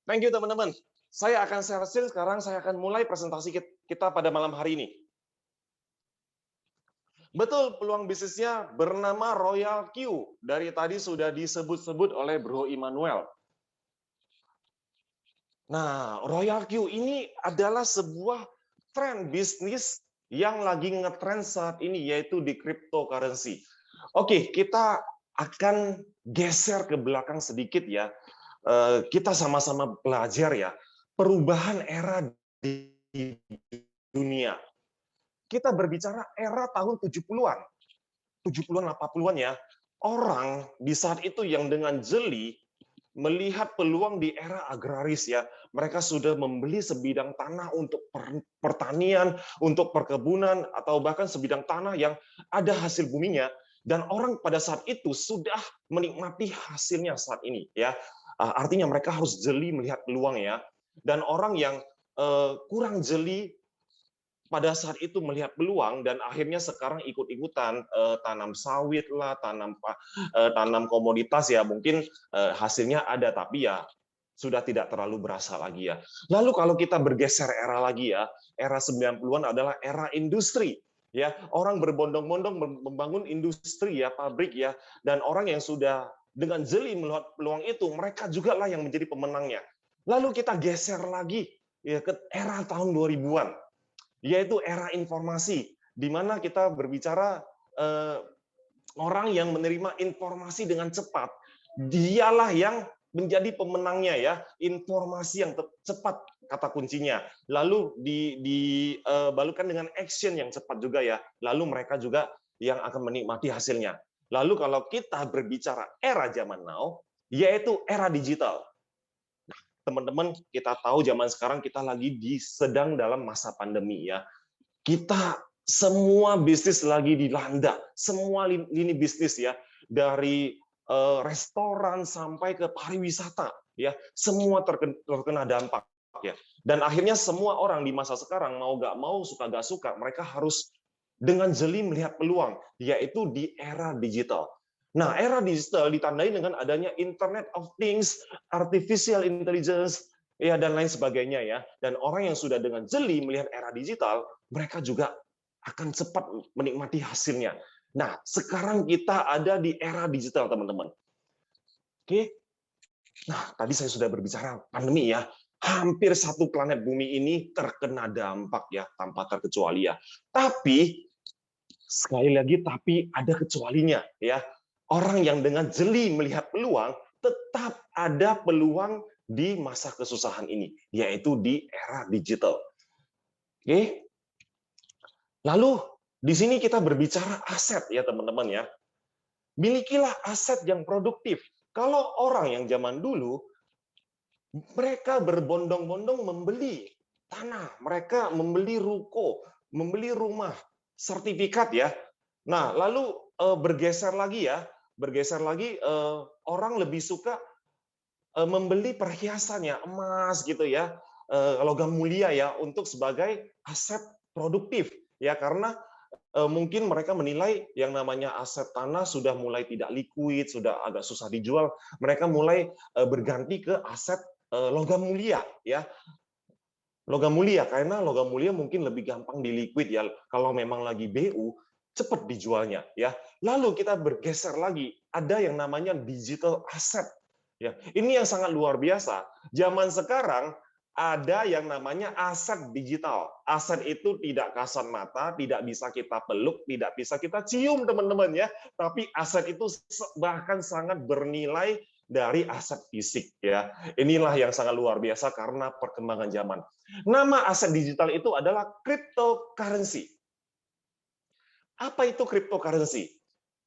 Thank you teman-teman. Saya akan share screen sekarang, saya akan mulai presentasi kita pada malam hari ini. Betul, peluang bisnisnya bernama Royal Q. Dari tadi sudah disebut-sebut oleh Bro Immanuel. Nah, Royal Q ini adalah sebuah tren bisnis yang lagi ngetrend saat ini, yaitu di cryptocurrency. Oke, kita akan geser ke belakang sedikit ya. Kita sama-sama belajar ya, perubahan era di dunia. Kita berbicara era tahun 70-an, 70-an, 80-an ya. Orang di saat itu yang dengan jeli melihat peluang di era agraris ya. Mereka sudah membeli sebidang tanah untuk pertanian, untuk perkebunan, atau bahkan sebidang tanah yang ada hasil buminya. Dan orang pada saat itu sudah menikmati hasilnya saat ini ya. Artinya mereka harus jeli melihat peluang ya. Dan orang yang kurang jeli pada saat itu melihat peluang dan akhirnya sekarang ikut-ikutan tanam sawit lah, tanam komoditas ya, mungkin hasilnya ada tapi ya sudah tidak terlalu berasa lagi ya. Lalu kalau kita bergeser era lagi ya, era 90-an adalah era industri. Ya, orang berbondong-bondong membangun industri ya, pabrik ya, dan orang yang sudah dengan jeli melihat peluang itu, mereka juga lah yang menjadi pemenangnya. Lalu kita geser lagi ya ke era tahun 2000-an, yaitu era informasi, di mana kita berbicara orang yang menerima informasi dengan cepat, dialah yang menjadi pemenangnya ya, informasi yang cepat kata kuncinya. Lalu dibalukan dengan action yang cepat juga ya. Lalu mereka juga yang akan menikmati hasilnya. Lalu kalau kita berbicara era zaman now, yaitu era digital. Teman-teman, kita tahu zaman sekarang kita lagi sedang dalam masa pandemi ya. Kita semua bisnis lagi dilanda, semua lini bisnis ya, dari restoran sampai ke pariwisata ya, semua terkena dampak ya. Dan akhirnya semua orang di masa sekarang mau gak mau, suka gak suka, mereka harus dengan jeli melihat peluang, yaitu di era digital. Nah, era digital ditandai dengan adanya Internet of Things, artificial intelligence, ya dan lain sebagainya ya. Dan orang yang sudah dengan jeli melihat era digital, mereka juga akan cepat menikmati hasilnya. Nah, sekarang kita ada di era digital, teman-teman. Oke. Nah, tadi saya sudah berbicara pandemi ya. Hampir satu planet bumi ini terkena dampak ya, tanpa terkecuali ya. Tapi sekali lagi, tapi ada kecualinya ya. Orang yang dengan jeli melihat peluang, tetap ada peluang di masa kesusahan ini, yaitu di era digital. Oke. Lalu di sini kita berbicara aset ya teman-teman ya. Milikilah aset yang produktif. Kalau orang yang zaman dulu, mereka berbondong-bondong membeli tanah, mereka membeli ruko, membeli rumah, sertifikat ya. Nah, lalu bergeser lagi ya, orang lebih suka membeli perhiasannya, emas gitu ya, logam mulia ya, untuk sebagai aset produktif ya, karena mungkin mereka menilai yang namanya aset tanah sudah mulai tidak liquid, sudah agak susah dijual, mereka mulai berganti ke aset logam mulia ya. Logam mulia, karena logam mulia mungkin lebih gampang diliquid ya. Kalau memang lagi BU, cepat dijualnya ya. Lalu kita bergeser lagi, ada yang namanya digital asset ya. Ini yang sangat luar biasa. Zaman sekarang ada yang namanya aset digital. Aset itu tidak kasat mata, tidak bisa kita peluk, tidak bisa kita cium teman-teman ya. Tapi aset itu bahkan sangat bernilai dari aset fisik ya. Inilah yang sangat luar biasa karena perkembangan zaman. Nama aset digital itu adalah cryptocurrency. Apa itu cryptocurrency?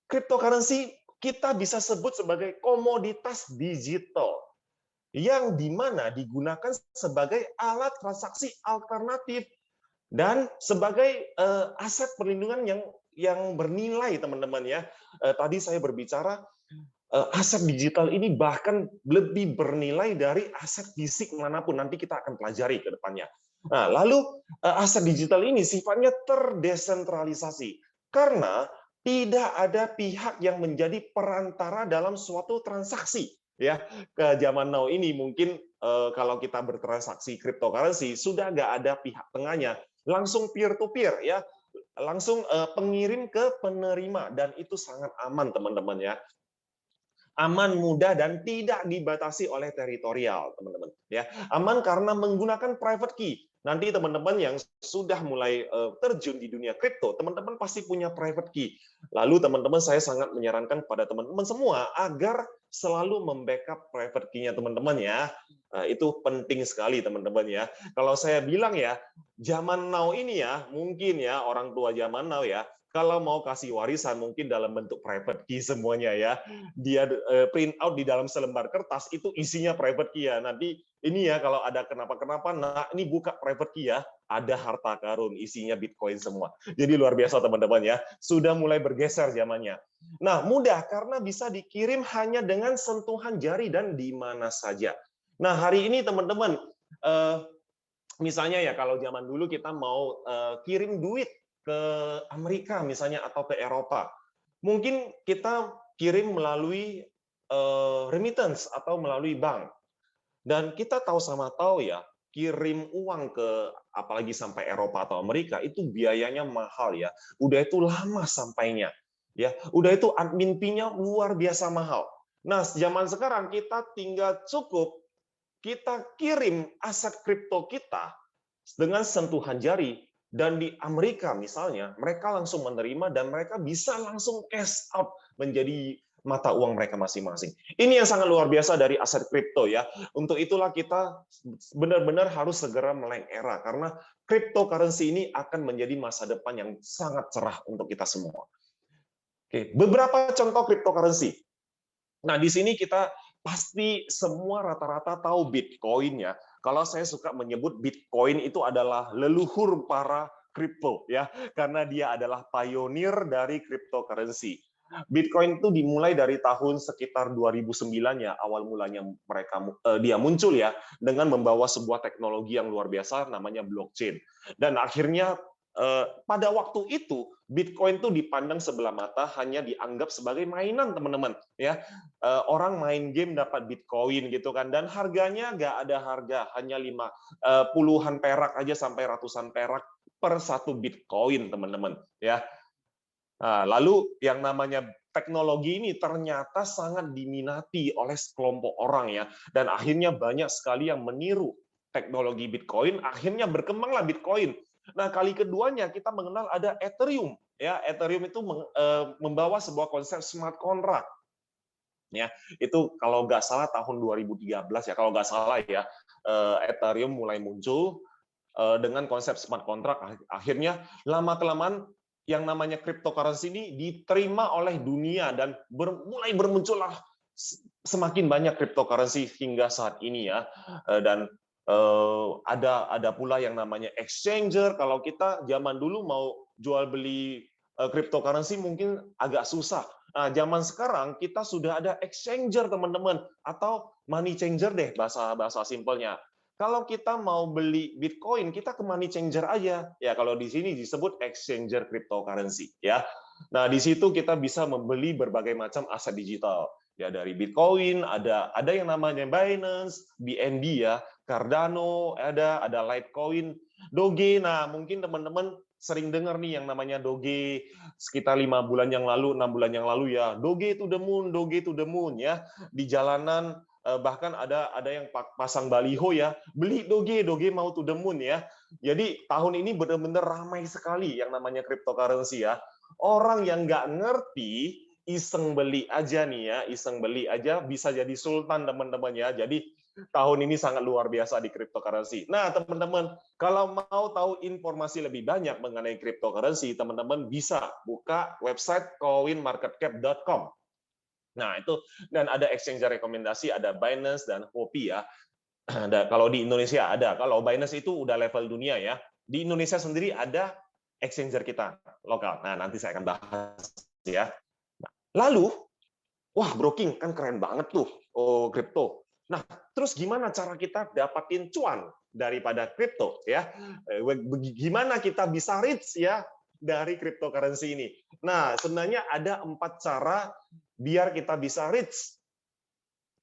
Cryptocurrency kita bisa sebut sebagai komoditas digital yang dimana digunakan sebagai alat transaksi alternatif dan sebagai aset perlindungan yang bernilai, teman-teman ya. Tadi saya berbicara aset digital ini bahkan lebih bernilai dari aset fisik manapun, nanti kita akan pelajari ke depannya. Nah, lalu aset digital ini sifatnya terdesentralisasi karena tidak ada pihak yang menjadi perantara dalam suatu transaksi. ya ke zaman now ini mungkin kalau kita bertransaksi cryptocurrency sudah nggak ada pihak tengahnya, langsung peer to peer ya, langsung pengirim ke penerima dan itu sangat aman teman-teman ya. Aman, mudah, dan tidak dibatasi oleh teritorial, teman-teman. Ya, aman karena menggunakan private key. Nanti teman-teman yang sudah mulai terjun di dunia kripto, teman-teman pasti punya private key. Lalu teman-teman saya sangat menyarankan pada teman-teman semua agar selalu membackup private key-nya teman-teman ya. Itu penting sekali teman-teman ya. Kalau saya bilang ya, zaman now ini ya, mungkin ya orang tua zaman now ya, kalau mau kasih warisan mungkin dalam bentuk private key semuanya ya. Dia print out di dalam selembar kertas itu isinya private key ya. Nanti ini ya kalau ada kenapa-kenapa, nah ini buka private key ya, ada harta karun isinya Bitcoin semua. Jadi luar biasa teman-teman ya. Sudah mulai bergeser zamannya. Nah, mudah karena bisa dikirim hanya dengan sentuhan jari dan di mana saja. Nah, hari ini teman-teman misalnya ya kalau zaman dulu kita mau kirim duit ke Amerika misalnya atau ke Eropa, mungkin kita kirim melalui remittance atau melalui bank. Dan kita tahu sama tahu ya, kirim uang ke apalagi sampai Eropa atau Amerika itu biayanya mahal ya. Udah itu lama sampainya. Ya, udah itu admin fee-nya luar biasa mahal. Nah, zaman sekarang kita tinggal cukup kita kirim aset kripto kita dengan sentuhan jari dan di Amerika misalnya mereka langsung menerima dan mereka bisa langsung cash out menjadi mata uang mereka masing-masing. Ini yang sangat luar biasa dari aset kripto ya. Untuk itulah kita benar-benar harus segera melek era karena cryptocurrency ini akan menjadi masa depan yang sangat cerah untuk kita semua. Oke, beberapa contoh cryptocurrency. Nah, di sini kita pasti semua rata-rata tahu Bitcoin ya. Kalau saya suka menyebut Bitcoin itu adalah leluhur para kripto ya, karena dia adalah pionir dari cryptocurrency. Bitcoin itu dimulai dari tahun sekitar 2009 ya, awal mulanya dia muncul ya dengan membawa sebuah teknologi yang luar biasa namanya blockchain. Dan akhirnya pada waktu itu Bitcoin itu dipandang sebelah mata, hanya dianggap sebagai mainan teman-teman ya. Orang main game dapat Bitcoin gitu kan, dan harganya nggak ada harga, hanya puluhan perak aja sampai ratusan perak per satu Bitcoin teman-teman ya. Nah, lalu yang namanya teknologi ini ternyata sangat diminati oleh sekelompok orang ya, dan akhirnya banyak sekali yang meniru teknologi Bitcoin, akhirnya berkembanglah Bitcoin. Nah, kali keduanya kita mengenal ada Ethereum ya. Ethereum itu membawa sebuah konsep smart contract. Ya, itu kalau nggak salah tahun 2013 ya, kalau nggak salah ya, Ethereum mulai muncul dengan konsep smart contract. Akhirnya lama-kelamaan yang namanya cryptocurrency ini diterima oleh dunia dan mulai bermuncullah semakin banyak cryptocurrency hingga saat ini ya. Dan ada pula yang namanya exchanger. Kalau kita zaman dulu mau jual beli cryptocurrency mungkin agak susah. Nah, zaman sekarang kita sudah ada exchanger teman-teman, atau money changer deh bahasa simpelnya. Kalau kita mau beli Bitcoin, kita ke money changer aja. Ya, kalau di sini disebut exchanger cryptocurrency ya. Nah, di situ kita bisa membeli berbagai macam aset digital. Ya, dari Bitcoin ada yang namanya Binance, BNB ya, Cardano, ada Litecoin, Doge. Nah, mungkin teman-teman sering dengar nih yang namanya Doge sekitar 5 bulan yang lalu, 6 bulan yang lalu ya. Doge to the moon, Doge to the moon ya. Di jalanan bahkan ada yang pasang baliho ya, beli Doge mau to the moon ya. Jadi tahun ini benar-benar ramai sekali yang namanya cryptocurrency ya. Orang yang nggak ngerti iseng beli aja nih ya, iseng beli aja bisa jadi sultan teman-teman ya. Jadi tahun ini sangat luar biasa di cryptocurrency. Nah, teman-teman, kalau mau tahu informasi lebih banyak mengenai cryptocurrency, teman-teman bisa buka website coinmarketcap.com. Nah, itu dan ada exchanger rekomendasi, ada Binance dan Huobi ya. Kalau di Indonesia ada, kalau Binance itu udah level dunia ya. Di Indonesia sendiri ada exchanger kita lokal. Nah, nanti saya akan bahas ya. Lalu, wah broking kan keren banget tuh, oh kripto. Nah, terus gimana cara kita dapatin cuan daripada kripto ya? Gimana kita bisa rich ya dari cryptocurrency ini? Nah, sebenarnya ada 4 cara biar kita bisa rich.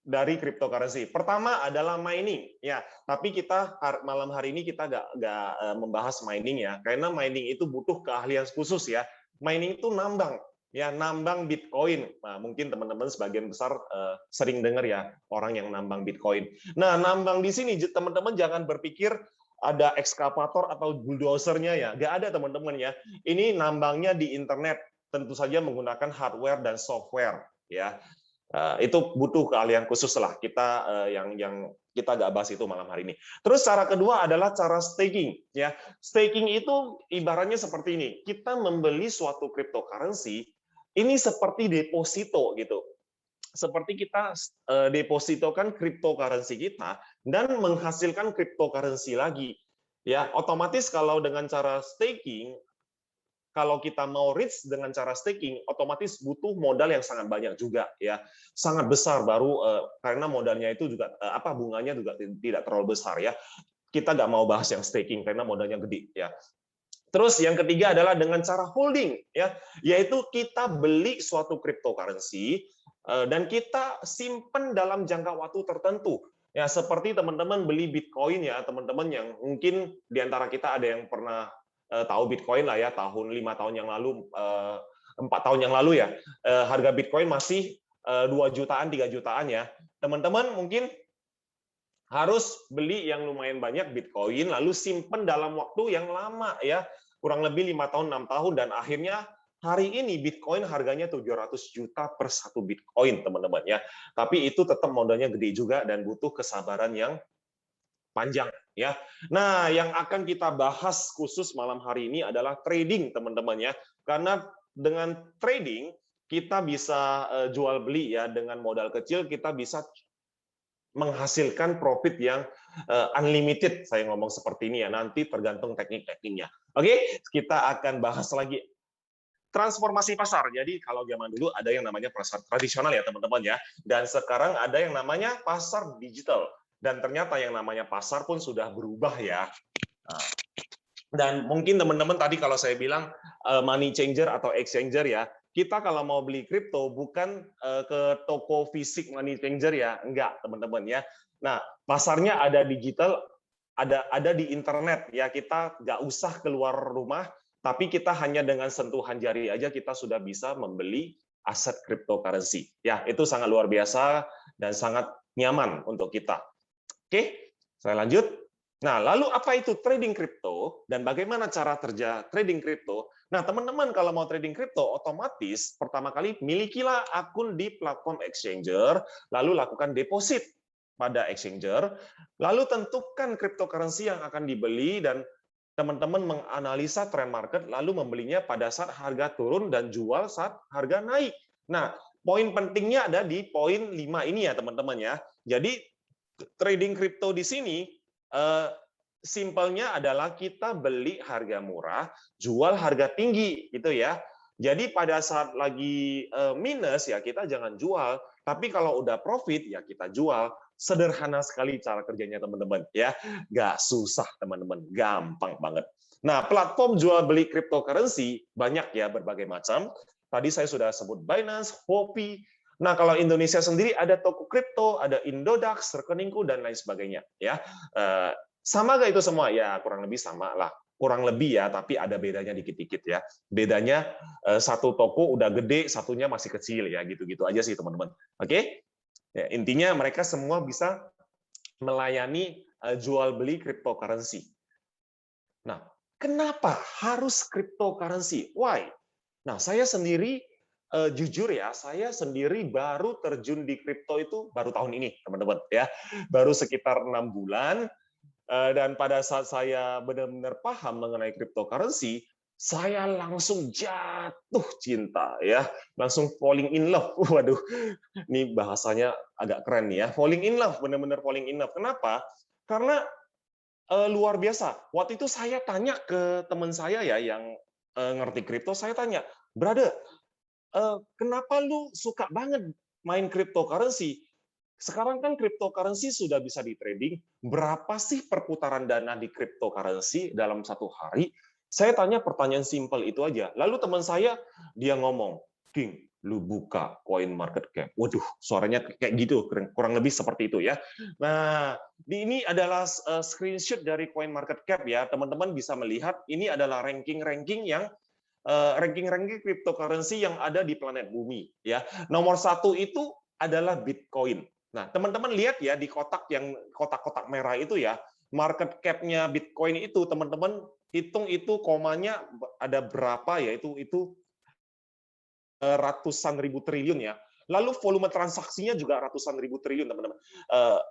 dari cryptocurrency. Pertama adalah mining, ya. Tapi kita malam hari ini kita nggak membahas mining ya, karena mining itu butuh keahlian khusus ya. Mining itu nambang, ya nambang Bitcoin. Nah, mungkin teman-teman sebagian besar sering dengar ya orang yang nambang Bitcoin. Nah, nambang di sini teman-teman jangan berpikir ada ekskavator atau bulldozernya ya, nggak ada teman-teman ya. Ini nambangnya di internet, tentu saja menggunakan hardware dan software ya. Itu butuh keahlian khusus lah kita yang kita nggak bahas itu malam hari ini. Terus cara kedua adalah cara staking ya. Staking itu ibaratnya seperti ini. Kita membeli suatu cryptocurrency ini seperti deposito gitu. Seperti kita depositokan cryptocurrency kita dan menghasilkan cryptocurrency lagi. Ya, otomatis kalau dengan cara staking, kalau kita mau reach dengan cara staking, otomatis butuh modal yang sangat banyak juga ya, sangat besar baru karena modalnya itu juga bunganya juga tidak terlalu besar ya. Kita nggak mau bahas yang staking karena modalnya gede ya. Terus yang ketiga adalah dengan cara holding ya, yaitu kita beli suatu cryptocurrency dan kita simpan dalam jangka waktu tertentu. Ya seperti teman-teman beli Bitcoin ya, teman-teman yang mungkin di antara kita ada yang pernah tahu Bitcoin lah ya, 5 tahun yang lalu, 4 tahun yang lalu ya, harga Bitcoin masih 2 jutaan, 3 jutaan ya. Teman-teman mungkin harus beli yang lumayan banyak Bitcoin, lalu simpen dalam waktu yang lama ya, kurang lebih 5 tahun, 6 tahun, dan akhirnya hari ini Bitcoin harganya 700 juta per satu Bitcoin, teman-teman ya. Tapi itu tetap modalnya gede juga dan butuh kesabaran yang panjang ya. Nah, yang akan kita bahas khusus malam hari ini adalah trading, teman-teman ya. Karena dengan trading kita bisa jual beli ya, dengan modal kecil kita bisa menghasilkan profit yang unlimited. Saya ngomong seperti ini ya, nanti tergantung teknik-tekniknya. Oke, kita akan bahas lagi transformasi pasar. Jadi kalau zaman dulu ada yang namanya pasar tradisional ya teman-teman ya, dan sekarang ada yang namanya pasar digital. Dan ternyata yang namanya pasar pun sudah berubah ya. Dan mungkin teman-teman tadi kalau saya bilang money changer atau exchanger ya, kita kalau mau beli kripto bukan ke toko fisik money changer ya, enggak teman-teman ya. Nah, pasarnya ada digital, ada di internet ya, kita nggak usah keluar rumah, tapi kita hanya dengan sentuhan jari aja kita sudah bisa membeli aset cryptocurrency. Ya, itu sangat luar biasa dan sangat nyaman untuk kita. Oke, saya lanjut. Nah, lalu apa itu trading kripto dan bagaimana cara kerja trading kripto? Nah, teman-teman kalau mau trading kripto, otomatis pertama kali milikilah akun di platform exchanger, lalu lakukan deposit pada exchanger, lalu tentukan cryptocurrency yang akan dibeli dan teman-teman menganalisa trend market, lalu membelinya pada saat harga turun dan jual saat harga naik. Nah, poin pentingnya ada di poin 5 ini ya, teman-teman ya. Jadi trading kripto di sini simpelnya adalah kita beli harga murah, jual harga tinggi gitu ya. Jadi pada saat lagi minus ya kita jangan jual, tapi kalau udah profit ya kita jual. Sederhana sekali cara kerjanya teman-teman ya. Nggak susah teman-teman, gampang banget. Nah, platform jual beli cryptocurrency banyak ya, berbagai macam. Tadi saya sudah sebut Binance, Huobi. Nah, kalau Indonesia sendiri ada toko kripto, ada Indodax, Rekeningku, dan lain sebagainya. Ya, sama nggak itu semua? Ya, kurang lebih sama lah. Kurang lebih ya, tapi ada bedanya dikit-dikit ya. Bedanya satu toko udah gede, satunya masih kecil ya, gitu-gitu aja sih teman-teman. Oke? Ya, intinya mereka semua bisa melayani jual beli cryptocurrency. Nah, kenapa harus cryptocurrency? Why? Nah, saya sendiri jujur ya, saya sendiri baru terjun di kripto itu baru tahun ini, teman-teman ya. Baru sekitar 6 bulan, dan pada saat saya benar-benar paham mengenai cryptocurrency, saya langsung jatuh cinta ya, langsung falling in love. Waduh, ini bahasanya agak keren nih ya. Falling in love, benar-benar falling in love. Kenapa? Karena luar biasa. Waktu itu saya tanya ke teman saya ya yang ngerti kripto, saya tanya, "Brother, kenapa lu suka banget main cryptocurrency? Sekarang kan cryptocurrency sudah bisa di trading. Berapa sih perputaran dana di cryptocurrency dalam satu hari?" Saya tanya pertanyaan simpel itu aja. Lalu teman saya dia ngomong, "King, lu buka coin market cap. Waduh, suaranya kayak gitu, kurang lebih seperti itu ya. Nah, ini adalah screenshot dari coin market cap ya. Teman-teman bisa melihat ini adalah ranking-ranking yang ranking-ranking cryptocurrency yang ada di planet bumi ya. Nomor satu itu adalah Bitcoin. Nah, teman-teman lihat ya di kotak-kotak merah itu ya, market cap-nya Bitcoin itu teman-teman hitung itu komanya ada berapa ya, itu ratusan ribu triliun ya. Lalu volume transaksinya juga ratusan ribu triliun, teman-teman.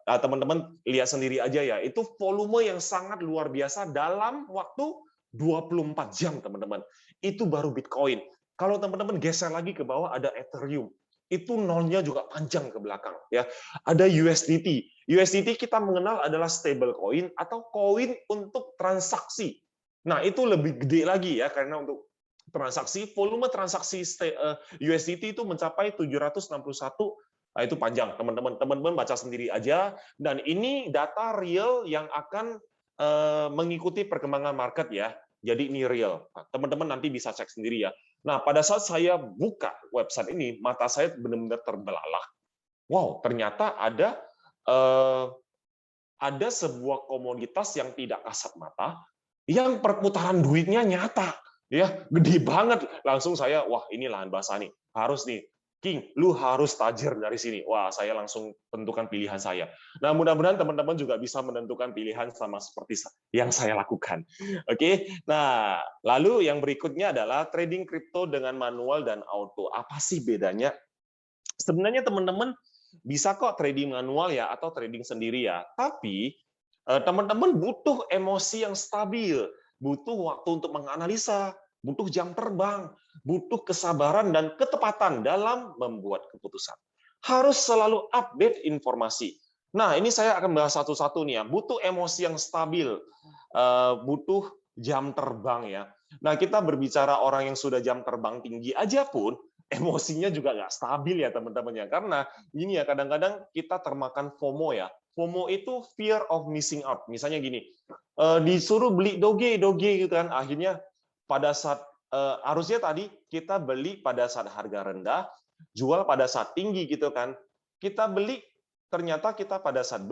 Teman-teman lihat sendiri aja ya, itu volume yang sangat luar biasa dalam waktu 24 jam, teman-teman. Itu baru Bitcoin. Kalau teman-teman geser lagi ke bawah ada Ethereum. Itu nolnya juga panjang ke belakang ya. Ada USDT. USDT kita mengenal adalah stable coin atau koin untuk transaksi. Nah, itu lebih gede lagi ya karena untuk volume transaksi USDT itu mencapai 761. Nah, itu panjang, teman-teman baca sendiri aja. Dan ini data real yang akan mengikuti perkembangan market ya. Jadi ini real. Teman-teman nanti bisa cek sendiri ya. Nah, pada saat saya buka website ini, mata saya benar-benar terbelalak. Wow, ternyata ada sebuah komoditas yang tidak kasat mata, yang perputaran duitnya nyata, ya gede banget. Langsung saya, wah ini lahan basah nih, harus nih, King, lu harus tajir dari sini. Wah, saya langsung tentukan pilihan saya. Nah, mudah-mudahan teman-teman juga bisa menentukan pilihan sama seperti yang saya lakukan. Oke, nah lalu yang berikutnya adalah trading kripto dengan manual dan auto. Apa sih bedanya? Sebenarnya teman-teman bisa kok trading manual ya atau trading sendiri ya. Tapi teman-teman butuh emosi yang stabil, butuh waktu untuk menganalisa, butuh jam terbang, butuh kesabaran dan ketepatan dalam membuat keputusan. Harus selalu update informasi. Nah, ini saya akan bahas satu-satu nih ya. Butuh emosi yang stabil, butuh jam terbang ya. Nah, kita berbicara orang yang sudah jam terbang tinggi aja pun, emosinya juga nggak stabil ya teman-teman ya. Karena ini ya kadang-kadang kita termakan FOMO ya. FOMO itu fear of missing out. Misalnya gini, disuruh beli doge gitu kan, akhirnya pada saat harusnya tadi kita beli pada saat harga rendah, jual pada saat tinggi gitu kan. Kita beli, ternyata kita pada saat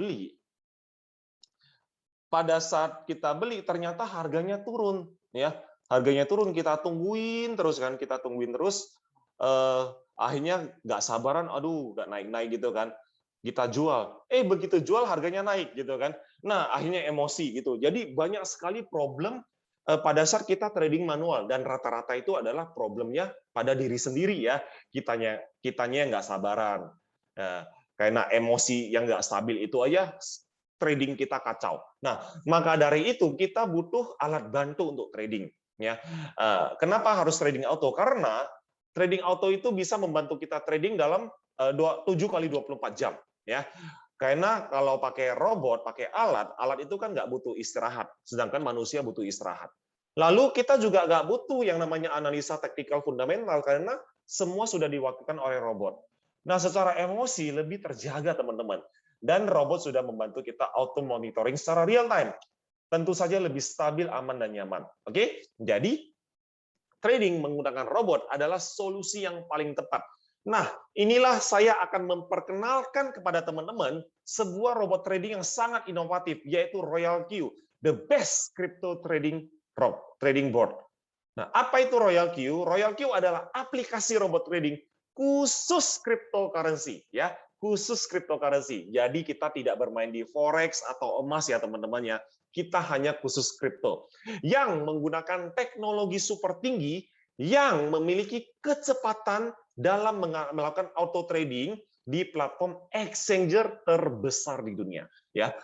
ternyata harganya turun ya. Harganya turun, kita tungguin terus akhirnya nggak sabaran, aduh nggak naik gitu kan, kita jual, begitu jual harganya naik gitu kan. Nah, akhirnya emosi gitu. Jadi banyak sekali problem pada saat kita trading manual, dan rata-rata itu adalah problemnya pada diri sendiri ya, kitanya nggak sabaran. Karena emosi yang nggak stabil itu aja trading kita kacau. Nah, maka dari itu kita butuh alat bantu untuk trading ya. Kenapa harus trading auto? Karena trading auto itu bisa membantu kita trading dalam 7 kali 24 jam ya. Karena kalau pakai robot, pakai alat itu kan nggak butuh istirahat, sedangkan manusia butuh istirahat. Lalu kita juga nggak butuh yang namanya analisa teknikal fundamental karena semua sudah diwakilkan oleh robot. Nah, secara emosi lebih terjaga teman-teman. Dan robot sudah membantu kita auto monitoring secara real time. Tentu saja lebih stabil, aman dan nyaman. Oke? Jadi trading menggunakan robot adalah solusi yang paling tepat. Nah, inilah saya akan memperkenalkan kepada teman-teman sebuah robot trading yang sangat inovatif, yaitu Royal Q, the best crypto trading board. Nah, apa itu Royal Q? Royal Q adalah aplikasi robot trading khusus cryptocurrency, ya, khusus cryptocurrency. Jadi kita tidak bermain di forex atau emas ya teman-teman ya. Kita hanya khusus kripto yang menggunakan teknologi super tinggi yang memiliki kecepatan dalam melakukan auto trading di platform exchanger terbesar di dunia ya.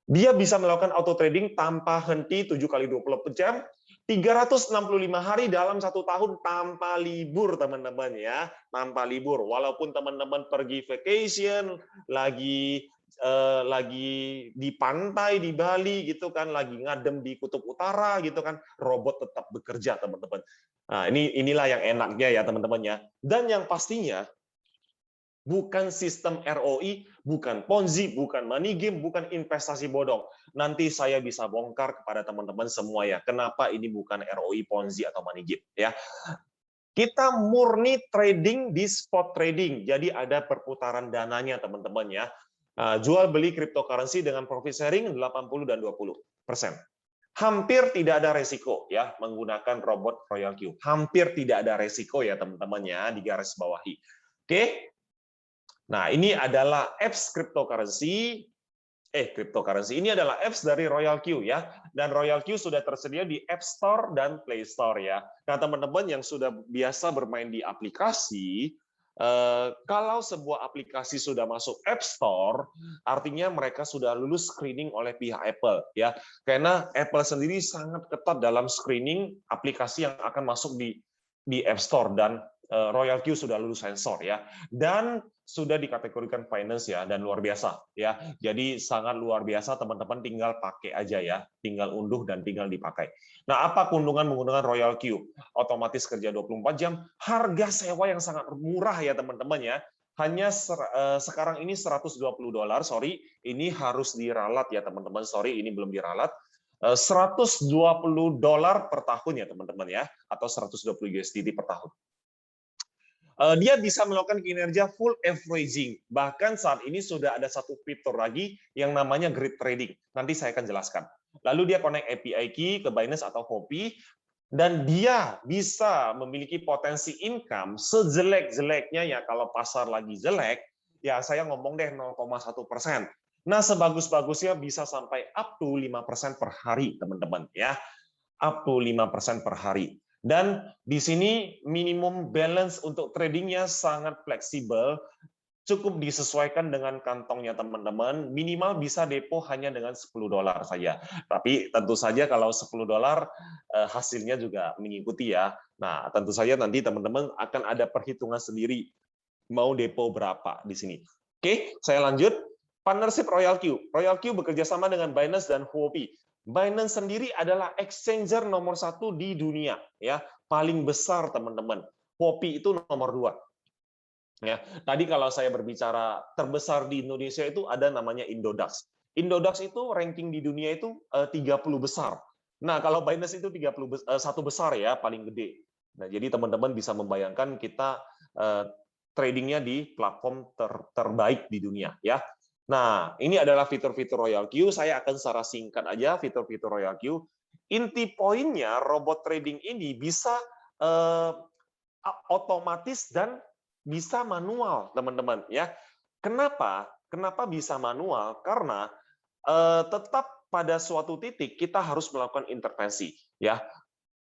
Dia bisa melakukan auto trading tanpa henti 7 kali 24 jam, 365 hari dalam 1 tahun tanpa libur teman-teman ya, tanpa libur. Walaupun teman-teman pergi vacation, lagi di pantai di Bali gitu kan, lagi ngadem di kutub utara gitu kan, robot tetap bekerja teman-teman. Nah, inilah yang enaknya ya teman-teman ya. Dan yang pastinya bukan sistem ROI, bukan Ponzi, bukan money game, bukan investasi bodong. Nanti saya bisa bongkar kepada teman-teman semua ya, kenapa ini bukan ROI, Ponzi atau money game ya. Kita murni trading di spot trading, jadi ada perputaran dananya teman-teman ya. Jual beli cryptocurrency dengan profit sharing 80 dan 20%. Hampir tidak ada resiko ya menggunakan robot Royal Q. Hampir tidak ada resiko ya teman-teman ya, di garis bawahi. Oke. Nah, ini adalah apps cryptocurrency. Cryptocurrency ini adalah apps dari Royal Q ya, dan Royal Q sudah tersedia di App Store dan Play Store ya. Nah, teman-teman yang sudah biasa bermain di aplikasi, kalau sebuah aplikasi sudah masuk App Store, artinya mereka sudah lulus screening oleh pihak Apple ya. Karena Apple sendiri sangat ketat dalam screening aplikasi yang akan masuk di App Store, dan Royal Q sudah lulus sensor ya, dan sudah dikategorikan finance ya, dan luar biasa ya. Jadi sangat luar biasa, teman-teman tinggal pakai aja ya, tinggal unduh dan tinggal dipakai. Nah, apa keuntungan menggunakan Royal Q? Otomatis kerja 24 jam, harga sewa yang sangat murah ya teman-teman ya. Hanya sekarang ini $120, sorry, ini harus diralat ya teman-teman, sorry ini belum diralat. $120 per tahun ya teman-teman ya, atau 120 USDT per tahun. Dia bisa melakukan kinerja full averaging. Bahkan saat ini sudah ada satu fitur lagi yang namanya grid trading. Nanti saya akan jelaskan. Lalu dia connect API key ke Binance atau Huobi, dan dia bisa memiliki potensi income sejelek-jeleknya ya, kalau pasar lagi jelek, ya saya ngomong deh 0,1%. Nah, sebagus-bagusnya bisa sampai up to 5% per hari, teman-teman ya. Up to 5% per hari. Dan di sini minimum balance untuk tradingnya sangat fleksibel, cukup disesuaikan dengan kantongnya teman-teman, minimal bisa depo hanya dengan $10 saja. Tapi tentu saja kalau $10 hasilnya juga mengikuti ya. Nah, tentu saja nanti teman-teman akan ada perhitungan sendiri mau depo berapa di sini. Oke, saya lanjut. Partnership Royal Q. Royal Q bekerja sama dengan Binance dan Huobi. Binance sendiri adalah exchanger nomor 1 di dunia ya, paling besar teman-teman. Huobi itu nomor 2. Ya, tadi kalau saya berbicara terbesar di Indonesia itu ada namanya Indodax. Indodax itu ranking di dunia itu 30 besar. Nah, kalau Binance itu 31 besar ya, paling gede. Nah, jadi teman-teman bisa membayangkan kita tradingnya di platform terbaik di dunia ya. Nah, ini adalah fitur-fitur Royal Q. Saya akan secara singkat aja fitur-fitur Royal Q. Inti poinnya, robot trading ini bisa otomatis dan bisa manual, teman-teman ya. Kenapa? Kenapa bisa manual? Karena tetap pada suatu titik kita harus melakukan intervensi ya.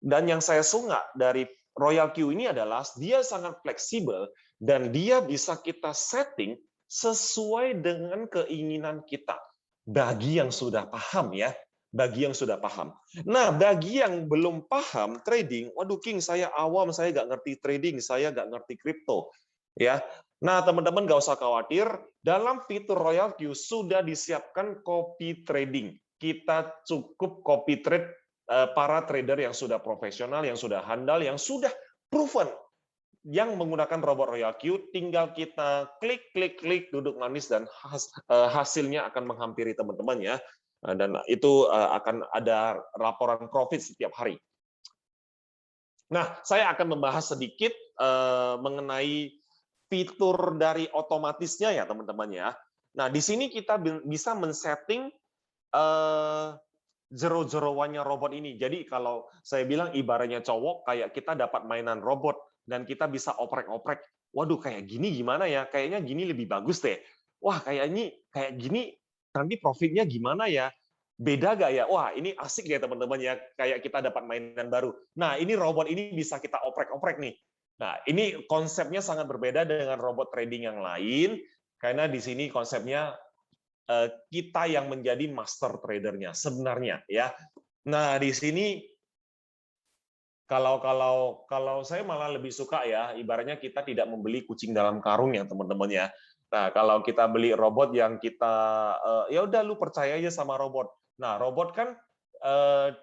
Dan yang saya suka dari Royal Q ini adalah dia sangat fleksibel dan dia bisa kita setting sesuai dengan keinginan kita. Bagi yang sudah paham ya, bagi yang sudah paham. Nah, bagi yang belum paham trading, waduh King, saya awam, saya nggak ngerti trading, saya nggak ngerti kripto. Ya, nah teman-teman nggak usah khawatir, dalam fitur Royal Q sudah disiapkan copy trading. Kita cukup copy trade para trader yang sudah profesional, yang sudah handal, yang sudah proven, yang menggunakan robot Royal Q, tinggal kita klik, duduk manis, dan hasilnya akan menghampiri teman-teman ya. Dan itu akan ada laporan profit setiap hari. Nah, saya akan membahas sedikit mengenai fitur dari otomatisnya ya teman-teman ya. Nah, di sini kita bisa men-setting jero-jeroannya robot ini. Jadi kalau saya bilang ibaratnya cowok, kayak kita dapat mainan robot dan kita bisa oprek-oprek. Waduh, kayak gini gimana ya? Kayaknya gini lebih bagus deh. Wah, kayak gini nanti profitnya gimana ya? Beda gak ya? Wah, ini asik ya teman-teman ya. Kayak kita dapat mainan baru. Nah, ini robot ini bisa kita oprek-oprek nih. Nah, ini konsepnya sangat berbeda dengan robot trading yang lain, karena di sini konsepnya kita yang menjadi master tradernya sebenarnya ya. Nah, di sini kalau saya malah lebih suka ya, ibaratnya kita tidak membeli kucing dalam karung ya teman-teman ya. Nah, kalau kita beli robot yang kita ya udah lu percaya aja sama robot. Nah, robot kan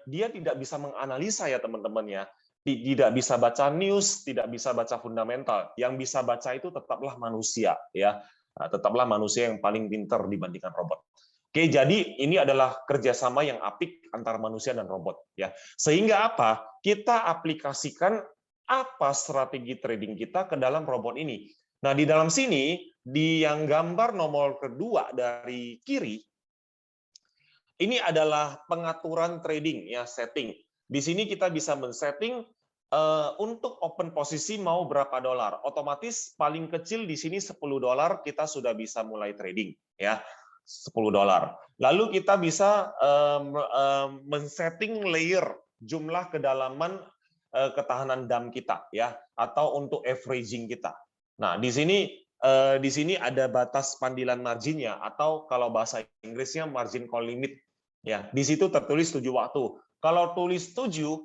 dia tidak bisa menganalisa ya teman-teman ya. Tidak bisa baca news, tidak bisa baca fundamental. Yang bisa baca itu tetaplah manusia ya. Nah, tetaplah manusia yang paling pintar dibandingkan robot. Oke, jadi ini adalah kerjasama yang apik antara manusia dan robot ya. Sehingga apa? Kita aplikasikan apa strategi trading kita ke dalam robot ini. Nah, di dalam sini, di yang gambar nomor kedua dari kiri, ini adalah pengaturan trading, ya, setting. Di sini kita bisa men-setting untuk open posisi mau berapa dolar. Otomatis paling kecil di sini $10 kita sudah bisa mulai trading, ya. $10. Lalu kita bisa men-setting layer jumlah kedalaman ketahanan dam kita, ya, atau untuk averaging kita. Nah, di sini ada batas pandilan marginnya, atau kalau bahasa Inggrisnya margin call limit. Ya, di situ tertulis 7 waktu. Kalau tulis 7,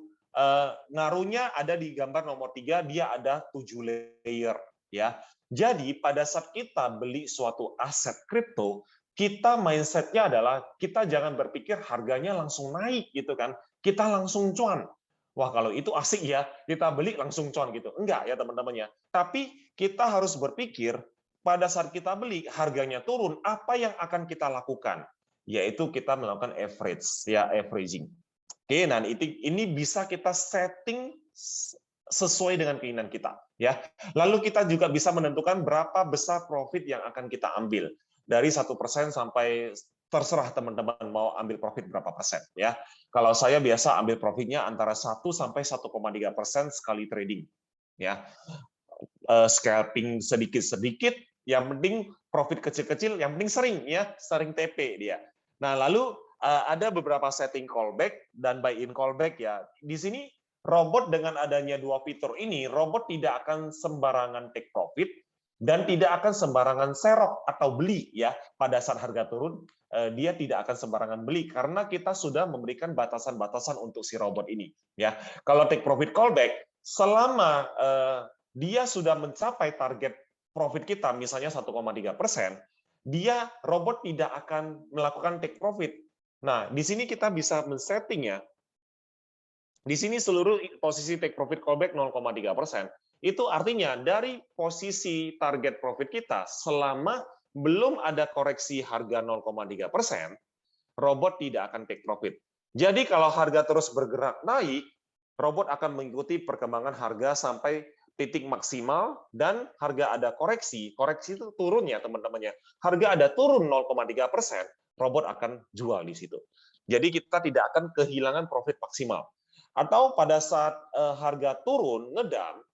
ngaruhnya ada di gambar nomor 3, dia ada 7 layer, ya. Jadi pada saat kita beli suatu aset kripto, kita mindsetnya adalah kita jangan berpikir harganya langsung naik gitu kan. Kita langsung cuan. Wah, kalau itu asik ya, kita beli langsung cuan gitu. Enggak ya teman-teman ya. Tapi kita harus berpikir pada saat kita beli harganya turun, apa yang akan kita lakukan? Yaitu kita melakukan average, ya, averaging. Oke, nah ini bisa kita setting sesuai dengan keinginan kita, ya. Lalu kita juga bisa menentukan berapa besar profit yang akan kita ambil dari 1% sampai terserah teman-teman mau ambil profit berapa persen, ya. Kalau saya biasa ambil profitnya antara 1 sampai 1,3% sekali trading, ya. Scalping sedikit-sedikit, yang penting profit kecil-kecil, yang penting sering, ya, sering TP dia. Nah, lalu ada beberapa setting callback dan buy-in callback, ya. Di sini robot dengan adanya dua fitur ini, robot tidak akan sembarangan take profit dan tidak akan sembarangan serok atau beli, ya. Pada saat harga turun, dia tidak akan sembarangan beli karena kita sudah memberikan batasan-batasan untuk si robot ini, ya. Kalau take profit callback, selama dia sudah mencapai target profit kita, misalnya 1,3%, dia robot tidak akan melakukan take profit. Nah, di sini kita bisa men-setting, ya. Di sini seluruh posisi take profit callback 0,3%. Itu artinya dari posisi target profit kita selama belum ada koreksi harga 0,3%, robot tidak akan take profit. Jadi kalau harga terus bergerak naik, robot akan mengikuti perkembangan harga sampai titik maksimal dan harga ada koreksi. Koreksi itu turun ya teman-teman ya. Harga ada turun 0,3%, robot akan jual di situ. Jadi kita tidak akan kehilangan profit maksimal. Atau pada saat harga turun ngedam,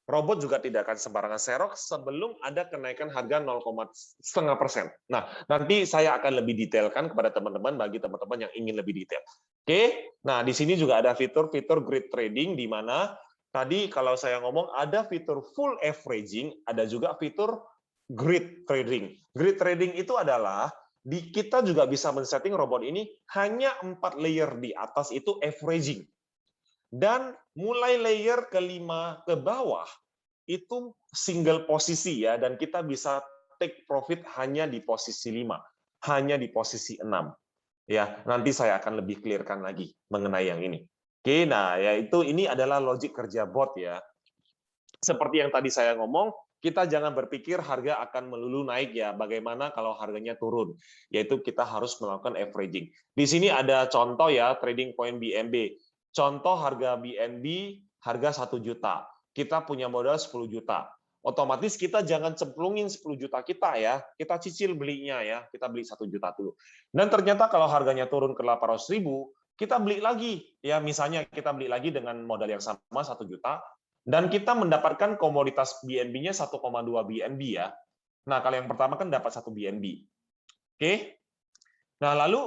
robot juga tidak akan sembarangan serok sebelum ada kenaikan harga 0,5%. Nah, nanti saya akan lebih detailkan kepada teman-teman bagi teman-teman yang ingin lebih detail. Oke, nah di sini juga ada fitur-fitur grid trading di mana tadi kalau saya ngomong ada fitur full averaging, ada juga fitur grid trading. Grid trading itu adalah kita juga bisa men-setting robot ini hanya 4 layer di atas itu averaging. Dan mulai layer kelima ke bawah itu single posisi ya, dan kita bisa take profit hanya di posisi 5, hanya di posisi 6. Ya, nanti saya akan lebih clearkan lagi mengenai yang ini. Oke, nah yaitu ini adalah logik kerja bot ya. Seperti yang tadi saya ngomong, kita jangan berpikir harga akan melulu naik ya. Bagaimana kalau harganya turun? Yaitu kita harus melakukan averaging. Di sini ada contoh ya, trading point BNB. Contoh harga BNB harga 1 juta. Kita punya modal 10 juta. Otomatis kita jangan cemplungin 10 juta kita ya. Kita cicil belinya ya. Kita beli 1 juta dulu. Dan ternyata kalau harganya turun ke 800.000, kita beli lagi. Ya, misalnya kita beli lagi dengan modal yang sama 1 juta dan kita mendapatkan komoditas BNB-nya 1,2 BNB ya. Nah, kalau yang pertama kan dapat 1 BNB. Oke. Nah, lalu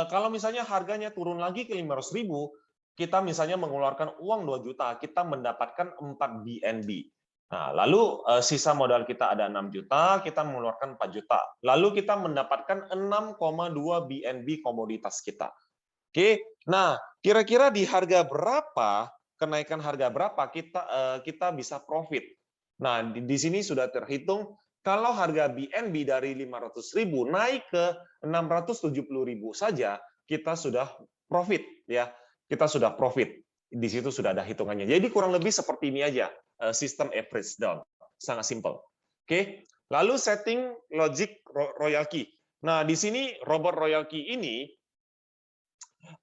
kalau misalnya harganya turun lagi ke 500.000, kita misalnya mengeluarkan uang 2 juta, kita mendapatkan 4 BNB. Nah, lalu sisa modal kita ada 6 juta, kita mengeluarkan 4 juta. Lalu kita mendapatkan 6,2 BNB komoditas kita. Oke. Nah, kira-kira di harga berapa, kenaikan harga berapa kita bisa profit. Nah, di sini sudah terhitung kalau harga BNB dari 500.000 naik ke 670.000 saja, kita sudah profit ya. Kita sudah profit. Di situ sudah ada hitungannya. Jadi kurang lebih seperti ini aja sistem average down. Sangat simple. Oke. Lalu setting logic royal key. Nah, di sini robot royal key ini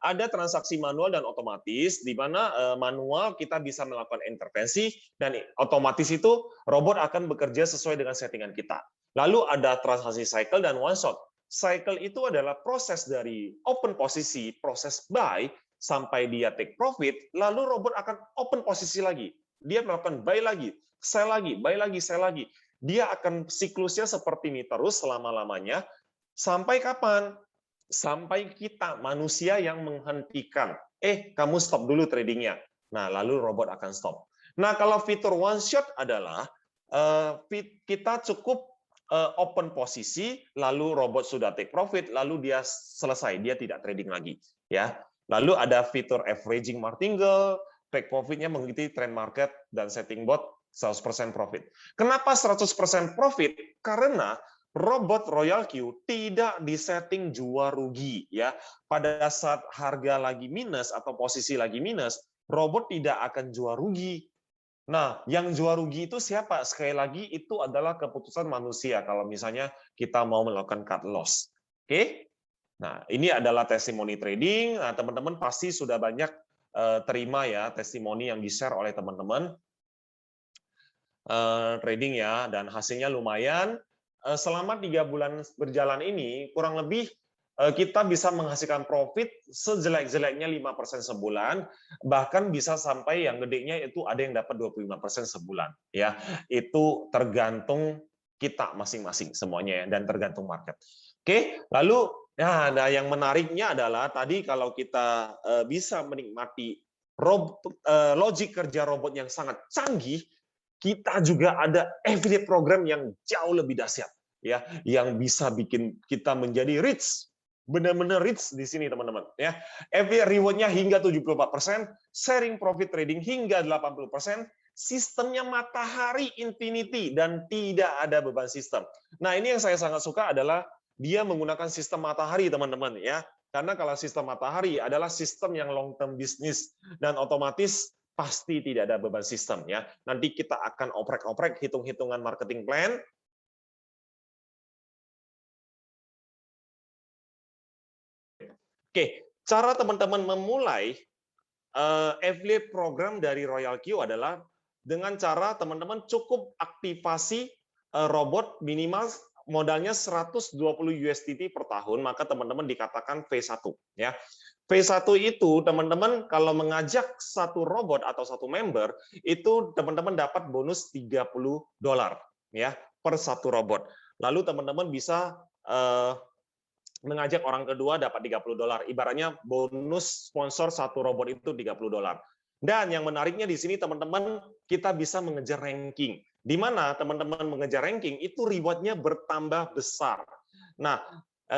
Ada transaksi manual dan otomatis, di mana manual kita bisa melakukan intervensi, dan otomatis itu robot akan bekerja sesuai dengan settingan kita. Lalu ada transaksi cycle dan one shot. Cycle itu adalah proses dari open posisi, proses buy, sampai dia take profit, lalu robot akan open posisi lagi. Dia melakukan buy lagi, sell lagi, buy lagi, sell lagi. Dia akan siklusnya seperti ini terus selama-lamanya. Sampai kapan? Sampai kita manusia yang menghentikan. Kamu stop dulu tradingnya. Nah, lalu robot akan stop. Nah, kalau fitur one shot adalah kita cukup open posisi, lalu robot sudah take profit, lalu dia selesai, dia tidak trading lagi. Ya. Lalu ada fitur averaging martingale, take profitnya mengikuti trend market, dan setting bot 100% profit. Kenapa 100% profit? Karena robot Royal Q tidak disetting jual rugi, ya. Pada saat harga lagi minus atau posisi lagi minus, robot tidak akan jual rugi. Nah, yang jual rugi itu siapa? Sekali lagi itu adalah keputusan manusia kalau misalnya kita mau melakukan cut loss. Oke? Nah, ini adalah testimoni trading. Nah, teman-teman pasti sudah banyak terima ya testimoni yang di-share oleh teman-teman trading ya, dan hasilnya lumayan. Selama 3 bulan berjalan ini, kurang lebih kita bisa menghasilkan profit sejelek-jeleknya 5% sebulan, bahkan bisa sampai yang gedenya itu ada yang dapat 25% sebulan. Ya, itu tergantung kita masing-masing semuanya ya, dan tergantung market. Oke, lalu nah yang menariknya adalah tadi kalau kita bisa menikmati logik kerja robot yang sangat canggih, kita juga ada affiliate program yang jauh lebih dahsyat, ya, yang bisa bikin kita menjadi rich, benar-benar rich di sini teman-teman, ya. Affiliate reward-nya hingga 74%, sharing profit trading hingga 80%, sistemnya matahari infinity dan tidak ada beban sistem. Nah, ini yang saya sangat suka adalah dia menggunakan sistem matahari teman-teman, ya. Karena kalau sistem matahari adalah sistem yang long term business, dan otomatis pasti tidak ada beban sistem ya. Nanti kita akan oprek-oprek hitung-hitungan marketing plan. Oke, cara teman-teman memulai affiliate program dari Royal Q adalah dengan cara teman-teman cukup aktivasi robot minimal modalnya 120 USDT per tahun, maka teman-teman dikatakan V1 ya. V1 itu teman-teman kalau mengajak satu robot atau satu member itu teman-teman dapat bonus $30 ya per satu robot. Lalu teman-teman bisa mengajak orang kedua dapat $30. Ibaratnya bonus sponsor satu robot itu $30. Dan yang menariknya di sini teman-teman kita bisa mengejar ranking. Di mana teman-teman mengejar ranking itu reward-nya bertambah besar. Nah,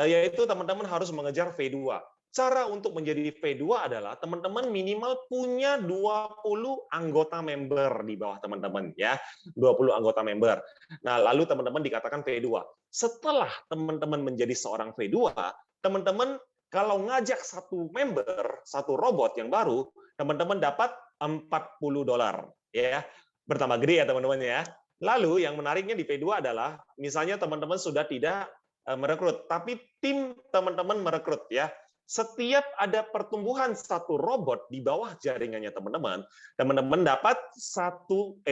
yaitu teman-teman harus mengejar V2. Cara untuk menjadi V2 adalah teman-teman minimal punya 20 anggota member di bawah teman-teman ya. 20 anggota member. Nah, lalu teman-teman dikatakan V2. Setelah teman-teman menjadi seorang V2, teman-teman kalau ngajak satu member, satu robot yang baru, teman-teman dapat $40 ya. Bertambah gede ya teman-teman ya. Lalu yang menariknya di V2 adalah misalnya teman-teman sudah tidak merekrut, tapi tim teman-teman merekrut ya. Setiap ada pertumbuhan satu robot di bawah jaringannya teman-teman, teman-teman dapat $10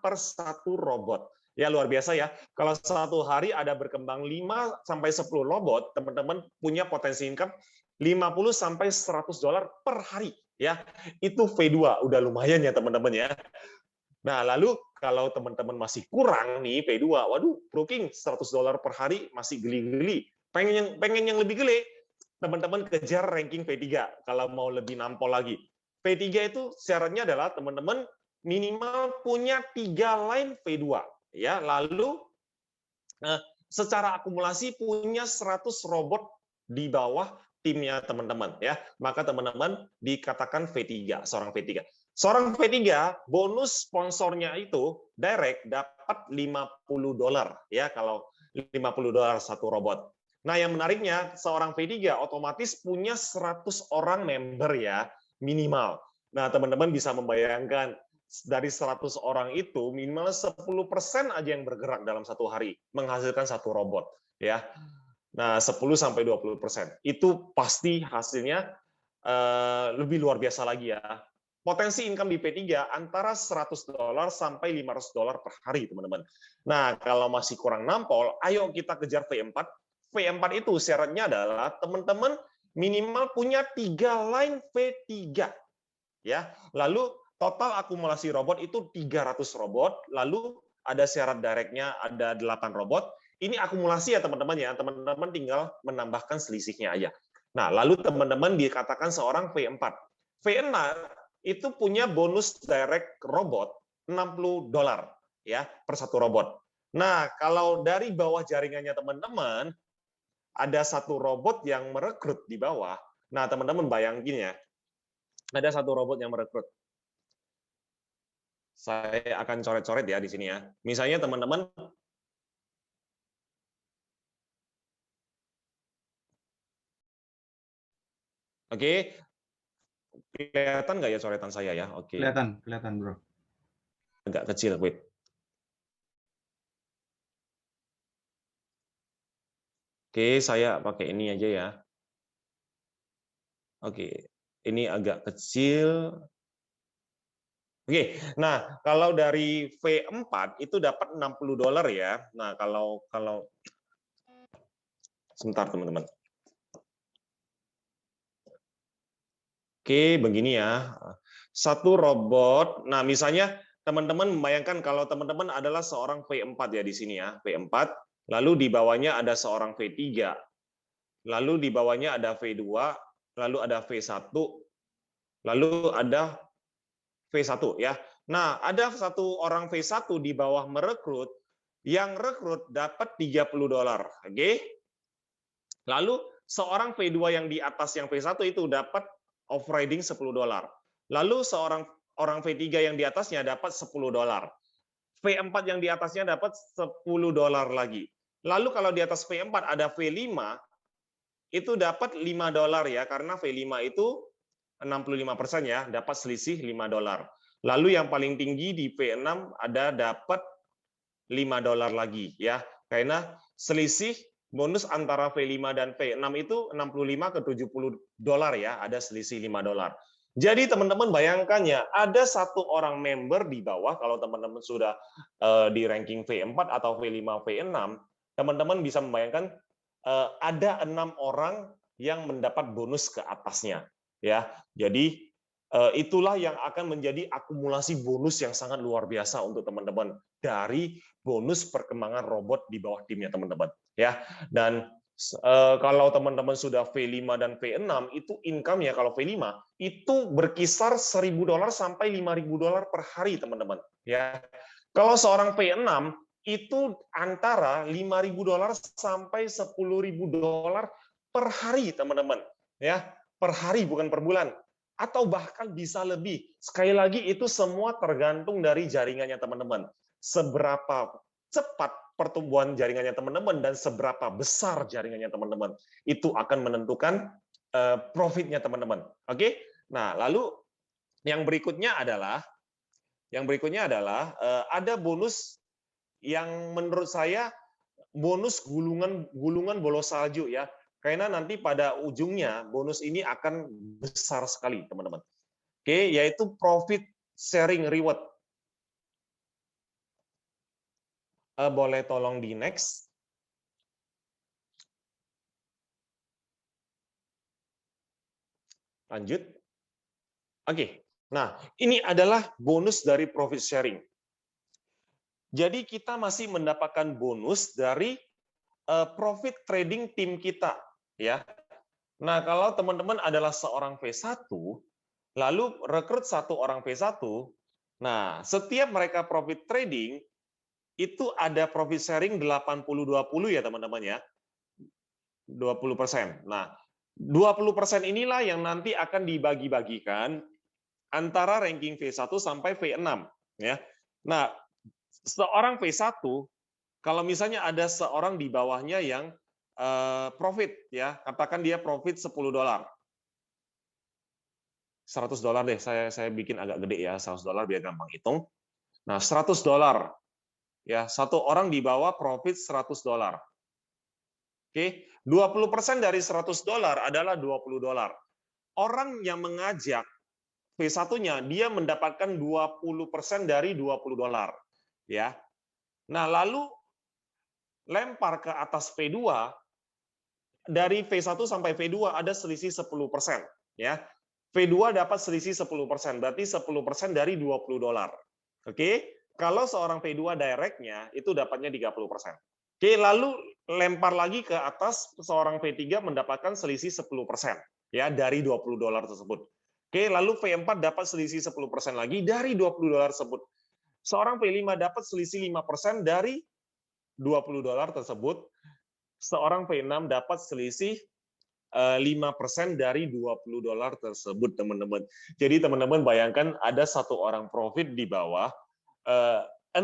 per satu robot. Ya luar biasa ya. Kalau satu hari ada berkembang 5 sampai 10 robot, teman-teman punya potensi income $50 sampai $100 per hari ya. Itu V2 udah lumayan ya teman-teman ya. Nah, lalu kalau teman-teman masih kurang nih V2, waduh, Bro King $100 per hari masih geli-geli. Pengen yang lebih gede, teman-teman kejar ranking V3 kalau mau lebih nampol lagi. V3 itu syaratnya adalah teman-teman minimal punya 3 line V2 ya, lalu secara akumulasi punya 100 robot di bawah timnya teman-teman ya. Maka teman-teman dikatakan V3, seorang V3. Seorang V3 bonus sponsornya itu direct dapat $50 ya, kalau $50 satu robot. Nah, yang menariknya seorang V3 otomatis punya 100 orang member ya, minimal. Nah, teman-teman bisa membayangkan dari 100 orang itu minimal 10% aja yang bergerak dalam satu hari, menghasilkan satu robot ya. Nah, 10-20%. Itu pasti hasilnya lebih luar biasa lagi ya. Potensi income di P3 antara $100 sampai $500 per hari, teman-teman. Nah, kalau masih kurang nampol, ayo kita kejar V4. V4 itu syaratnya adalah teman-teman minimal punya 3 line V3. Ya. Lalu total akumulasi robot itu 300 robot, lalu ada syarat directnya ada 8 robot. Ini akumulasi ya teman-teman ya. Teman-teman tinggal menambahkan selisihnya aja. Nah, lalu teman-teman dikatakan seorang V4. V6 itu punya bonus direct robot $60 ya per satu robot. Nah, kalau dari bawah jaringannya teman-teman ada satu robot yang merekrut di bawah. Nah, teman-teman bayangin ya. Ada satu robot yang merekrut. Saya akan coret-coret ya di sini ya. Misalnya teman-teman Oke, kelihatan nggak ya coretan saya ya? Oke. Kelihatan, bro. Agak kecil, wait. Oke, saya pakai ini aja ya. Oke, ini agak kecil. Oke, nah kalau dari V4 itu dapat $60 ya. Nah kalau sebentar teman-teman. Oke, begini ya. Satu robot. Nah, misalnya teman-teman membayangkan kalau teman-teman adalah seorang V4 ya di sini ya, V4, lalu di bawahnya ada seorang V3, lalu di bawahnya ada V2, lalu ada V1, lalu ada V1 ya. Nah, ada satu orang V1 di bawah merekrut, yang rekrut dapat $30. Oke? Lalu seorang V2 yang di atas yang V1 itu dapat overriding $10. Lalu seorang orang V3 yang di atasnya dapat $10. V4 yang di atasnya dapat $10 lagi. Lalu kalau di atas V4 ada V5, itu dapat $5 ya, karena V5 itu 65% ya, dapat selisih $5. Lalu yang paling tinggi di V6 ada dapat $5 lagi ya, karena selisih bonus antara V5 dan V6 itu 65 ke $70 ya, ada selisih $5. Jadi teman-teman bayangkan ya, ada satu orang member di bawah, kalau teman-teman sudah di ranking V4 atau V5, V6, teman-teman bisa membayangkan ada 6 orang yang mendapat bonus ke atasnya. Ya, jadi itulah yang akan menjadi akumulasi bonus yang sangat luar biasa untuk teman-teman dari bonus perkembangan robot di bawah timnya teman-teman ya. Dan kalau teman-teman sudah V5 dan V6 itu income-nya kalau V5 itu berkisar $1.000 sampai $5.000 per hari teman-teman ya. Kalau seorang V6 itu antara $5.000 sampai $10.000 per hari teman-teman ya, per hari bukan per bulan, atau bahkan bisa lebih. Sekali lagi itu semua tergantung dari jaringannya teman-teman. Seberapa cepat pertumbuhan jaringannya teman-teman dan seberapa besar jaringannya teman-teman. Itu akan menentukan profitnya teman-teman. Oke? Nah, lalu yang berikutnya adalah ada bonus yang menurut saya bonus gulungan bola salju ya. Karena nanti pada ujungnya bonus ini akan besar sekali, teman-teman. Oke, yaitu profit sharing reward. Boleh tolong di next. Lanjut. Oke. Nah, ini adalah bonus dari profit sharing. Jadi kita masih mendapatkan bonus dari profit trading tim kita, ya. Nah, kalau teman-teman adalah seorang V1, lalu rekrut satu orang V1, nah, setiap mereka profit trading, itu ada profit sharing 80-20 ya teman-teman ya. 20%. Nah, 20% inilah yang nanti akan dibagi-bagikan antara ranking V1 sampai V6 ya. Nah, seorang V1 kalau misalnya ada seorang di bawahnya yang profit ya, katakan dia profit $10. $100 deh, saya bikin agak gede ya, $100 biar gampang hitung. Nah, $100 ya, satu orang di bawah profit $100. Oke, 20% dari $100 adalah $20. Orang yang mengajak V1-nya dia mendapatkan 20% dari $20, ya. Nah, lalu lempar ke atas V2, dari V1 sampai V2 ada selisih 10%, ya. V2 dapat selisih 10%, berarti 10% dari $20. Oke, kalau seorang V2 directnya itu dapatnya 30%. Oke, lalu lempar lagi ke atas, seorang V3 mendapatkan selisih 10%, ya, dari $20 tersebut. Oke, lalu V4 dapat selisih 10% lagi dari $20 tersebut. Seorang V5 dapat selisih 5% dari $20 tersebut. Seorang V6 dapat selisih 5% dari $20 tersebut, teman-teman. Jadi teman-teman bayangkan ada satu orang profit di bawah, 6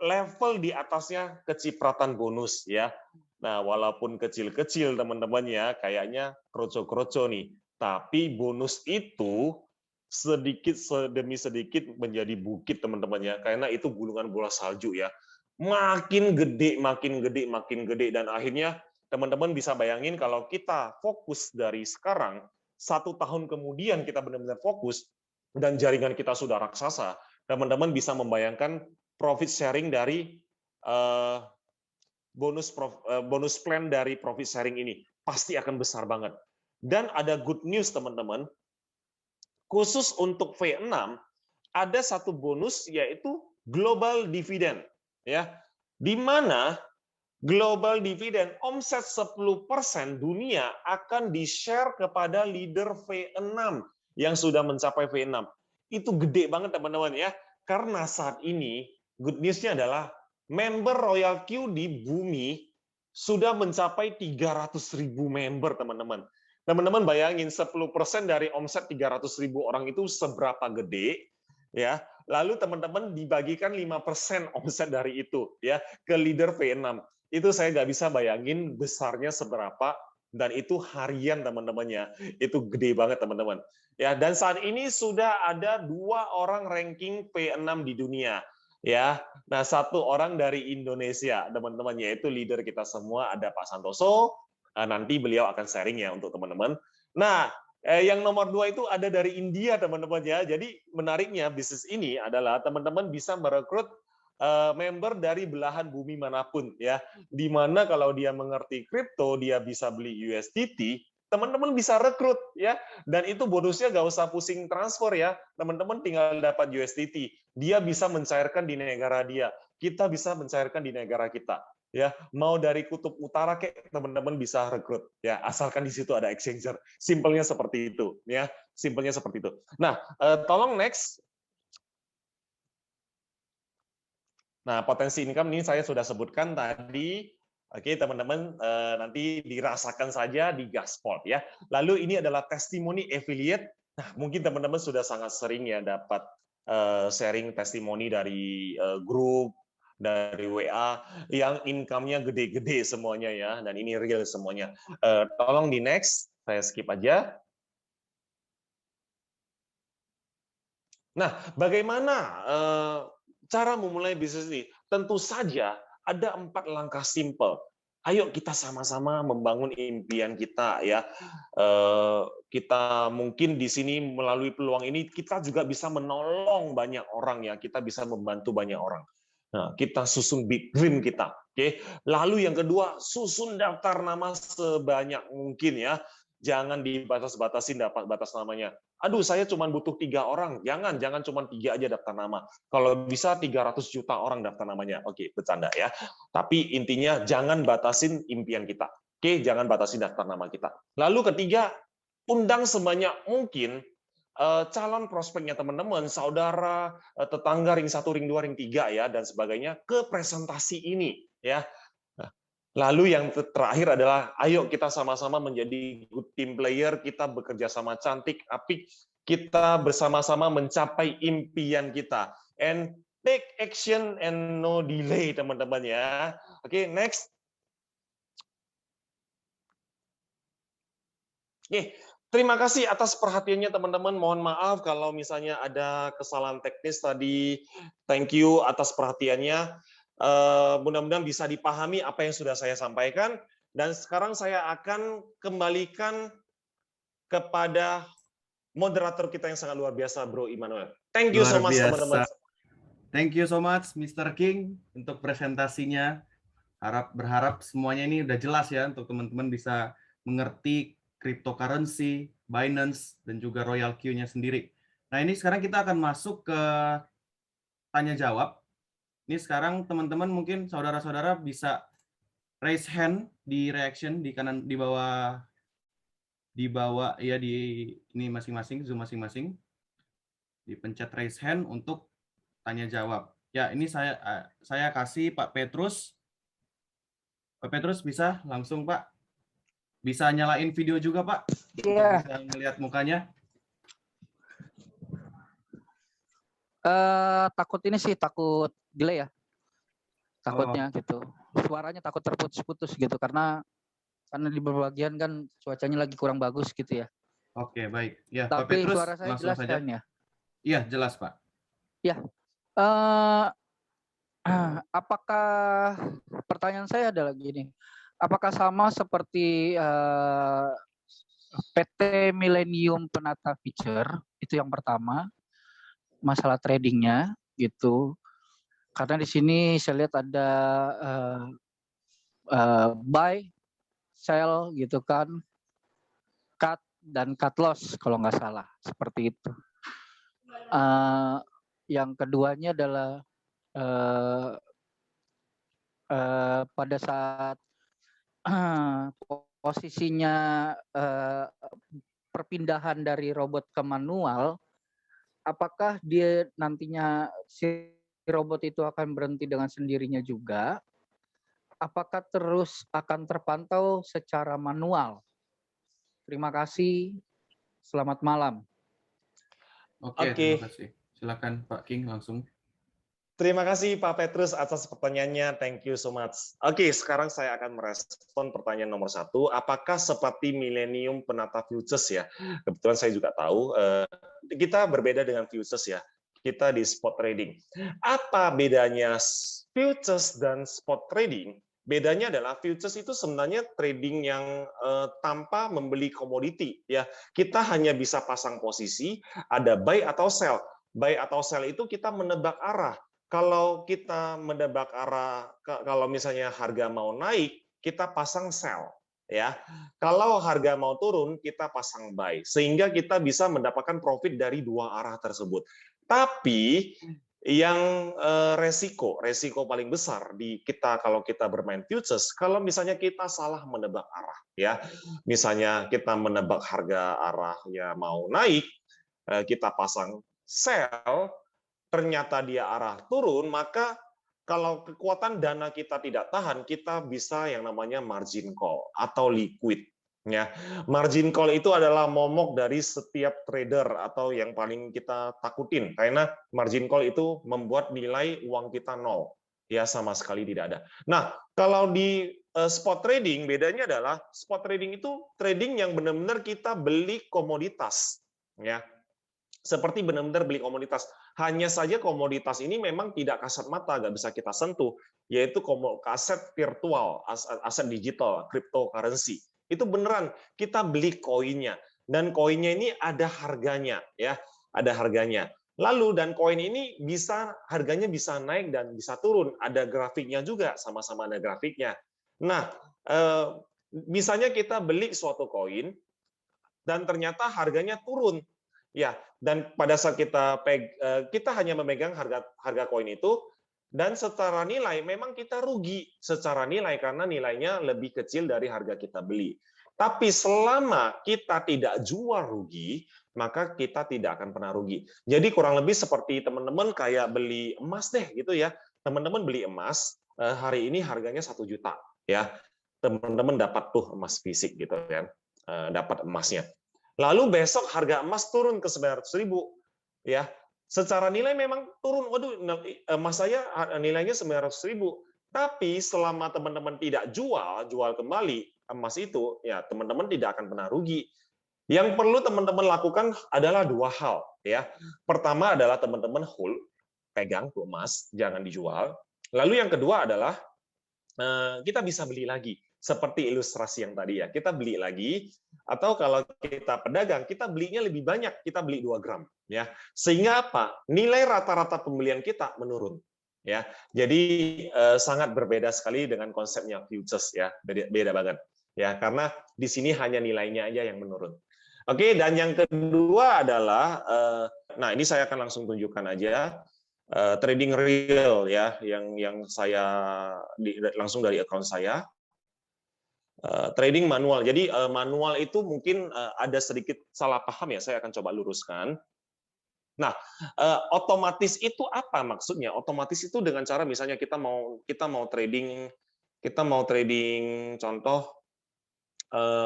level di atasnya kecipratan bonus, ya. Nah, walaupun kecil-kecil teman-teman ya, kayaknya kroco-kroco nih. Tapi bonus itu sedikit demi sedikit menjadi bukit, teman-teman ya. Karena itu gulungan bola salju ya. Makin gede, makin gede, makin gede, dan akhirnya teman-teman bisa bayangin kalau kita fokus dari sekarang, 1 tahun kemudian kita benar-benar fokus, dan jaringan kita sudah raksasa, teman-teman bisa membayangkan profit sharing dari bonus plan dari profit sharing ini. Pasti akan besar banget. Dan ada good news, teman-teman. Khusus untuk V6, ada satu bonus yaitu global dividend. Ya, di mana global dividend omset 10% dunia akan di-share kepada leader V6 yang sudah mencapai V6. Itu gede banget teman-teman ya. Karena saat ini good news-nya adalah member Royal Q di bumi sudah mencapai 300.000 member, teman-teman. Teman-teman bayangin 10% dari omset 300.000 orang itu seberapa gede, ya. Lalu teman-teman dibagikan 5% omset dari itu ya ke leader V6. Itu saya nggak bisa bayangin besarnya seberapa, dan itu harian teman-temannya. Itu gede banget teman-teman. Ya, dan saat ini sudah ada 2 orang ranking P6 di dunia. Ya, nah 1 orang dari Indonesia, teman-teman, yaitu leader kita semua ada Pak Santoso. Nanti beliau akan sharing ya untuk teman-teman. Nah, yang nomor 2 itu ada dari India, teman-teman ya. Jadi menariknya bisnis ini adalah teman-teman bisa merekrut member dari belahan bumi manapun ya. Di mana kalau dia mengerti kripto, dia bisa beli USDT, teman-teman bisa rekrut ya. Dan itu bonusnya nggak usah pusing transfer ya. Teman-teman tinggal dapat USDT. Dia bisa mencairkan di negara dia. Kita bisa mencairkan di negara kita. Ya, mau dari kutub utara kayak teman-teman bisa rekrut ya, asalkan di situ ada exchanger. Simpelnya seperti itu ya, simpelnya seperti itu. Nah, tolong next. Nah, potensi income ini saya sudah sebutkan tadi. Oke, teman-teman, nanti dirasakan saja di Gasport ya. Lalu ini adalah testimoni affiliate. Nah, mungkin teman-teman sudah sangat sering ya dapat sharing testimoni dari grup, dari WA yang income-nya gede-gede semuanya ya, dan ini real semuanya. Tolong di next, saya skip aja. Nah, bagaimana cara memulai bisnis ini? Tentu saja ada 4 langkah simpel. Ayo kita sama-sama membangun impian kita ya. Kita mungkin di sini melalui peluang ini kita juga bisa menolong banyak orang ya. Kita bisa membantu banyak orang. Nah, kita susun big dream kita. Oke. Lalu yang kedua, susun daftar nama sebanyak mungkin ya. Jangan dibatas-batasin dapat batas namanya. Aduh, saya cuma butuh 3 orang. Jangan cuma 3 aja daftar nama. Kalau bisa 300 juta orang daftar namanya. Oke, bercanda ya. Tapi intinya jangan batasin impian kita. Oke, jangan batasin daftar nama kita. Lalu ketiga, undang sebanyak mungkin calon prospeknya teman-teman, saudara, tetangga ring 1, ring 2, ring 3 ya dan sebagainya ke presentasi ini ya. Lalu yang terakhir adalah ayo kita sama-sama menjadi good team player, kita bekerja sama cantik, apik, kita bersama-sama mencapai impian kita. And take action and no delay, teman-teman ya. Oke, next. Oke, terima kasih atas perhatiannya teman-teman. Mohon maaf kalau misalnya ada kesalahan teknis tadi. Thank you atas perhatiannya. Mudah-mudahan bisa dipahami apa yang sudah saya sampaikan. Dan sekarang saya akan kembalikan kepada moderator kita yang sangat luar biasa, Bro Immanuel. Thank you so Luar much, teman-teman. biasa. Thank you so much, Mr. King, untuk presentasinya. Berharap semuanya ini udah jelas ya, untuk teman-teman bisa mengerti cryptocurrency, Binance, dan juga Royal Q-nya sendiri. Nah, ini sekarang kita akan masuk ke tanya jawab. Ini sekarang teman-teman mungkin saudara-saudara bisa raise hand di reaction di kanan di bawah ya, di ini masing-masing Zoom masing-masing. Dipencet raise hand untuk tanya jawab. Ya, ini saya kasih Pak Petrus. Pak Petrus bisa langsung, Pak. Bisa nyalain video juga, Pak. Untuk bisa melihat mukanya. Takut ini sih, takut delay ya. Takutnya gitu. Suaranya takut terputus-putus gitu karena di berbagian kan cuacanya lagi kurang bagus gitu ya. Oke, baik. Ya, Tapi Pak Petrus suara saya langsung jelas saja. kan ya? Iya, jelas, Pak. Ya. Apakah pertanyaan saya adalah gini. Apakah sama seperti PT Millennium Penata Future, itu yang pertama, masalah tradingnya gitu. Karena di sini saya lihat ada buy, sell gitu kan, cut dan cut loss kalau nggak salah, seperti itu. Yang keduanya adalah pada saat posisinya perpindahan dari robot ke manual, apakah dia nantinya si robot itu akan berhenti dengan sendirinya juga? Apakah terus akan terpantau secara manual? Terima kasih. Selamat malam. Oke. Terima kasih. Silakan Pak King langsung. Terima kasih Pak Petrus atas pertanyaannya. Thank you so much. Oke, sekarang saya akan merespon pertanyaan nomor 1. Apakah seperti Millennium Penata Futures ya? Kebetulan saya juga tahu kita berbeda dengan futures ya. Kita di spot trading. Apa bedanya futures dan spot trading? Bedanya adalah futures itu sebenarnya trading yang tanpa membeli komoditi ya. Kita hanya bisa pasang posisi, ada buy atau sell. Buy atau sell itu kita menebak arah. Kalau kita menebak arah, kalau misalnya harga mau naik, kita pasang sell, ya. Kalau harga mau turun, kita pasang buy, sehingga kita bisa mendapatkan profit dari dua arah tersebut. Tapi yang resiko paling besar di kita kalau kita bermain futures, kalau misalnya kita salah menebak arah, ya. Misalnya kita menebak harga arahnya mau naik, kita pasang sell. Ternyata dia arah turun, maka kalau kekuatan dana kita tidak tahan, kita bisa yang namanya margin call atau liquid. Ya, margin call itu adalah momok dari setiap trader atau yang paling kita takutin, karena margin call itu membuat nilai uang kita nol, ya sama sekali tidak ada. Nah, kalau di spot trading bedanya adalah spot trading itu trading yang benar-benar kita beli komoditas, ya. Seperti benar-benar beli komoditas. Hanya saja komoditas ini memang tidak kasat mata, nggak bisa kita sentuh, yaitu aset virtual, aset digital, cryptocurrency. Itu beneran kita beli koinnya, dan koinnya ini ada harganya, ya, ada harganya. Lalu dan koin ini harganya bisa naik dan bisa turun, ada grafiknya juga, sama-sama ada grafiknya. Nah, misalnya kita beli suatu koin dan ternyata harganya turun. Ya, dan pada saat kita hanya memegang harga koin itu, dan secara nilai memang kita rugi secara nilai karena nilainya lebih kecil dari harga kita beli. Tapi selama kita tidak jual rugi, maka kita tidak akan pernah rugi. Jadi kurang lebih seperti teman-teman kayak beli emas deh gitu ya. Teman-teman beli emas hari ini harganya 1 juta ya. Teman-teman dapat tuh emas fisik gitu kan. Dapat emasnya. Lalu besok harga emas turun ke 900.000, ya. Secara nilai memang turun. Waduh, emas saya nilainya 900.000. Tapi selama teman-teman tidak jual kembali emas itu, ya teman-teman tidak akan pernah rugi. Yang perlu teman-teman lakukan adalah 2 hal, ya. Pertama adalah teman-teman hold, pegang tuh emas, jangan dijual. Lalu yang kedua adalah kita bisa beli lagi. Seperti ilustrasi yang tadi ya, kita beli lagi, atau kalau kita pedagang, kita belinya lebih banyak, kita beli 2 gram. Ya. Sehingga apa? Nilai rata-rata pembelian kita menurun. Ya, jadi sangat berbeda sekali dengan konsepnya futures ya, beda banget. Ya, karena di sini hanya nilainya aja yang menurun. Oke, dan yang kedua adalah, nah ini saya akan langsung tunjukkan aja trading real ya, yang saya langsung dari account saya. Trading manual. Jadi manual itu mungkin ada sedikit salah paham ya, saya akan coba luruskan. Nah, otomatis itu apa maksudnya? Otomatis itu dengan cara misalnya kita mau trading contoh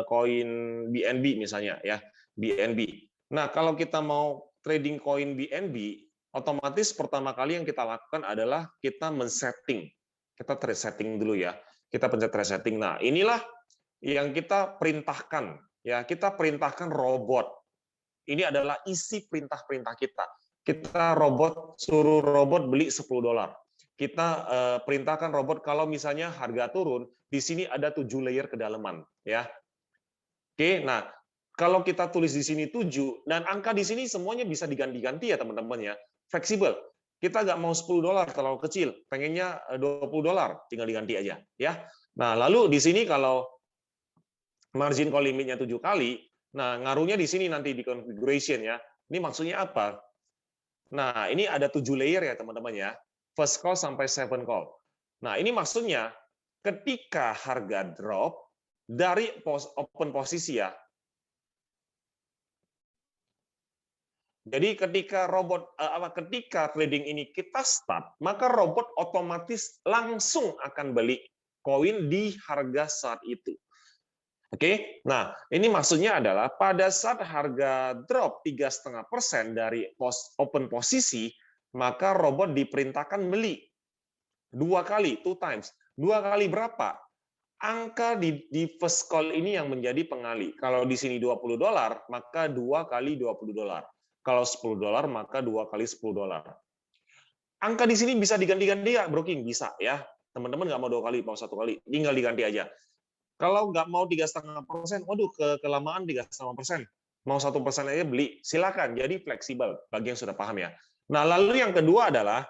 koin BNB misalnya ya, BNB. Nah, kalau kita mau trading koin BNB, otomatis pertama kali yang kita lakukan adalah kita men-setting. Kita resetting dulu ya. Kita pencet resetting. Nah, inilah yang kita perintahkan ya. Kita perintahkan robot. Ini adalah isi perintah-perintah kita. Kita suruh robot beli $10. Kita perintahkan robot kalau misalnya harga turun, di sini ada 7 layer kedalaman ya. Oke, nah kalau kita tulis di sini 7 dan angka di sini semuanya bisa diganti-ganti ya teman-teman ya. Fleksibel. Kita nggak mau $10 terlalu kecil, pengennya $20, tinggal diganti aja ya. Nah, lalu di sini kalau margin call limitnya 7 kali, nah ngaruhnya di sini nanti di configuration ya. Ini maksudnya apa? Nah, ini ada 7 layer ya teman-teman ya. First call sampai 7 call. Nah, ini maksudnya ketika harga drop dari open posisi ya. Jadi ketika ketika trading ini kita start, maka robot otomatis langsung akan beli koin di harga saat itu. Oke, nah ini maksudnya adalah pada saat harga drop 3,5% dari open posisi, maka robot diperintahkan beli 2 kali, 2 times. 2 kali berapa? Angka di first call ini yang menjadi pengali. Kalau di sini $20, maka 2 kali $20. Kalau $10, maka 2 kali $10. Angka di sini bisa diganti-ganti ya, broking bisa ya. Teman-teman nggak mau 2 kali, mau 1 kali, tinggal diganti aja. Kalau nggak mau 3,5%, waduh kelamaan 3,5%. Mau 1% aja beli, silakan. Jadi fleksibel bagi yang sudah paham ya. Nah, lalu yang kedua adalah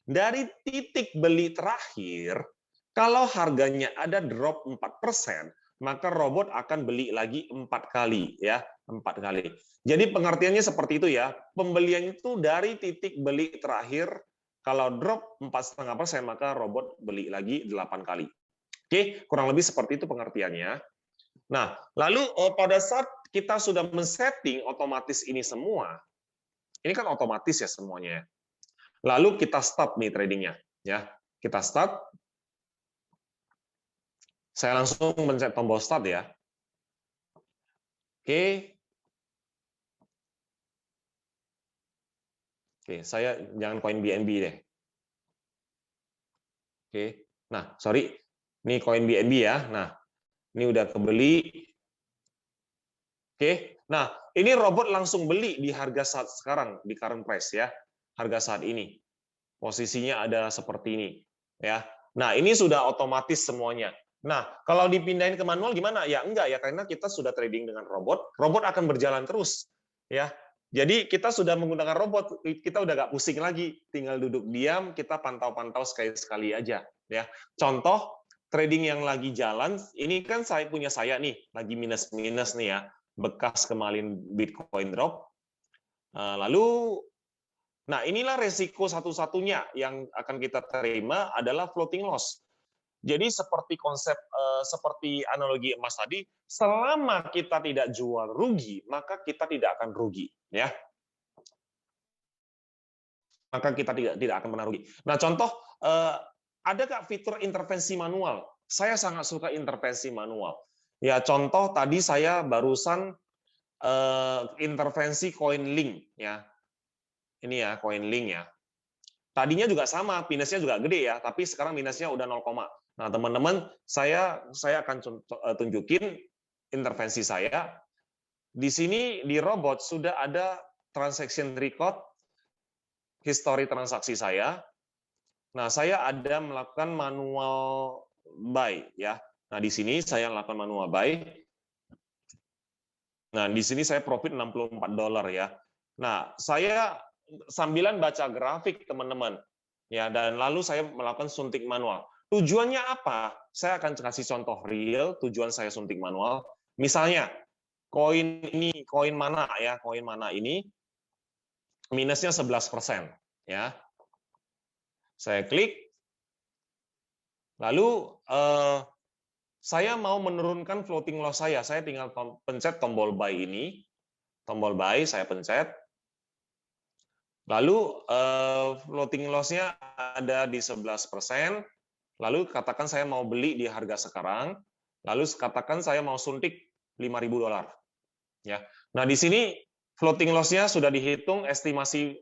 dari titik beli terakhir, kalau harganya ada drop 4%, maka robot akan beli lagi 4 kali ya, 4 kali. Jadi pengertiannya seperti itu ya. Pembelian itu dari titik beli terakhir, kalau drop 4,5%, maka robot beli lagi 8 kali. Oke, kurang lebih seperti itu pengertiannya. Nah, lalu pada saat kita sudah men-setting otomatis ini semua, ini kan otomatis ya semuanya. Lalu kita start nih tradingnya, ya. Kita start. Saya langsung mencet tombol start ya. Oke. Oke, saya jangan koin BNB deh. Oke. Nah, sorry. Ini koin BNB ya. Nah, ini udah kebeli. Oke. Nah, ini robot langsung beli di harga saat sekarang, di current price ya. Harga saat ini. Posisinya ada seperti ini ya. Nah, ini sudah otomatis semuanya. Nah, kalau dipindahin ke manual gimana? Ya enggak ya, karena kita sudah trading dengan robot. Robot akan berjalan terus ya. Jadi kita sudah menggunakan robot, kita udah nggak pusing lagi, tinggal duduk diam, kita pantau-pantau sekali-sekali aja ya. Contoh trading yang lagi jalan, ini kan punya saya nih, lagi minus-minus nih ya, bekas kemarin Bitcoin drop. Lalu, nah inilah resiko satu-satunya yang akan kita terima adalah floating loss. Jadi seperti konsep, seperti analogi emas tadi, selama kita tidak jual rugi, maka kita tidak akan rugi, ya. Maka kita tidak akan pernah rugi. Nah contoh, ada nggak fitur intervensi manual? Saya sangat suka intervensi manual. Ya contoh tadi saya barusan intervensi koin link ya. Ini ya koin link ya. Tadinya juga sama, minusnya juga gede ya, tapi sekarang minusnya udah 0, nah teman-teman saya akan tunjukin intervensi saya. Di sini di robot sudah ada transaction record, history transaksi saya. Nah, saya ada melakukan manual buy ya. Nah, di sini saya lakukan manual buy. Nah, di sini saya profit $64 ya. Nah, saya sambilan baca grafik teman-teman. Ya, dan lalu saya melakukan suntik manual. Tujuannya apa? Saya akan kasih contoh real tujuan saya suntik manual. Misalnya koin ini, koin mana ya, koin mana ini minusnya 11% ya. Saya klik, lalu saya mau menurunkan floating loss saya tinggal pencet tombol buy ini, tombol buy saya pencet, lalu floating loss-nya ada di 11%, lalu katakan saya mau beli di harga sekarang, lalu katakan saya mau suntik $5.000 ya. Nah, di sini floating loss-nya sudah dihitung, estimasi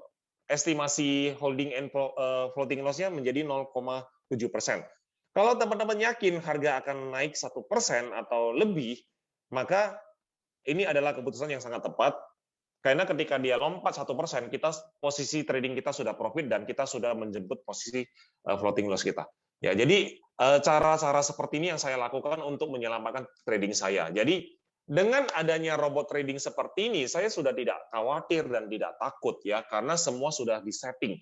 holding and floating loss-nya menjadi 0,7%. Kalau teman-teman yakin harga akan naik 1% atau lebih, maka ini adalah keputusan yang sangat tepat. Karena ketika dia lompat 1%, kita posisi trading kita sudah profit dan kita sudah menjemput posisi floating loss kita. Ya, jadi cara-cara seperti ini yang saya lakukan untuk menyelamatkan trading saya. Jadi dengan adanya robot trading seperti ini, saya sudah tidak khawatir dan tidak takut ya, karena semua sudah disetting.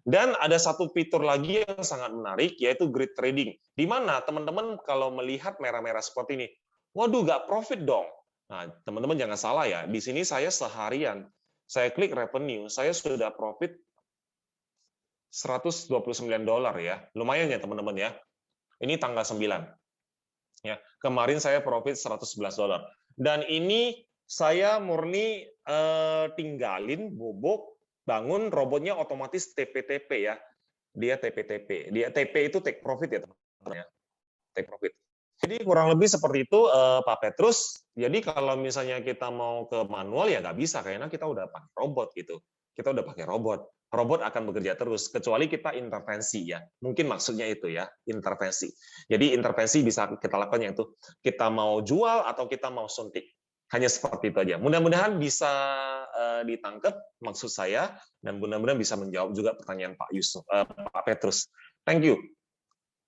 Dan ada satu fitur lagi yang sangat menarik, yaitu grid trading. Di mana teman-teman kalau melihat merah-merah seperti ini, waduh, nggak profit dong. Nah, teman-teman jangan salah ya, di sini saya seharian, saya klik revenue, saya sudah profit $129 ya. Lumayan ya teman-teman ya. Ini tanggal 9. Ya, kemarin saya profit $111. Dan ini saya murni tinggalin, bobok, bangun robotnya otomatis TP-TP ya. Dia TP-TP. Dia TP itu take profit ya teman-teman ya. Take profit. Jadi kurang lebih seperti itu Pak Petrus. Jadi kalau misalnya kita mau ke manual ya nggak bisa karena kita udah pakai robot gitu. Kita udah pakai robot. Robot akan bekerja terus kecuali kita intervensi ya. Mungkin maksudnya itu ya, intervensi. Jadi intervensi bisa kita lakukan yang itu kita mau jual atau kita mau suntik. Hanya seperti itu aja. Mudah-mudahan bisa ditangkap maksud saya dan mudah-mudahan bisa menjawab juga pertanyaan Pak Yusuf, Pak Petrus. Thank you.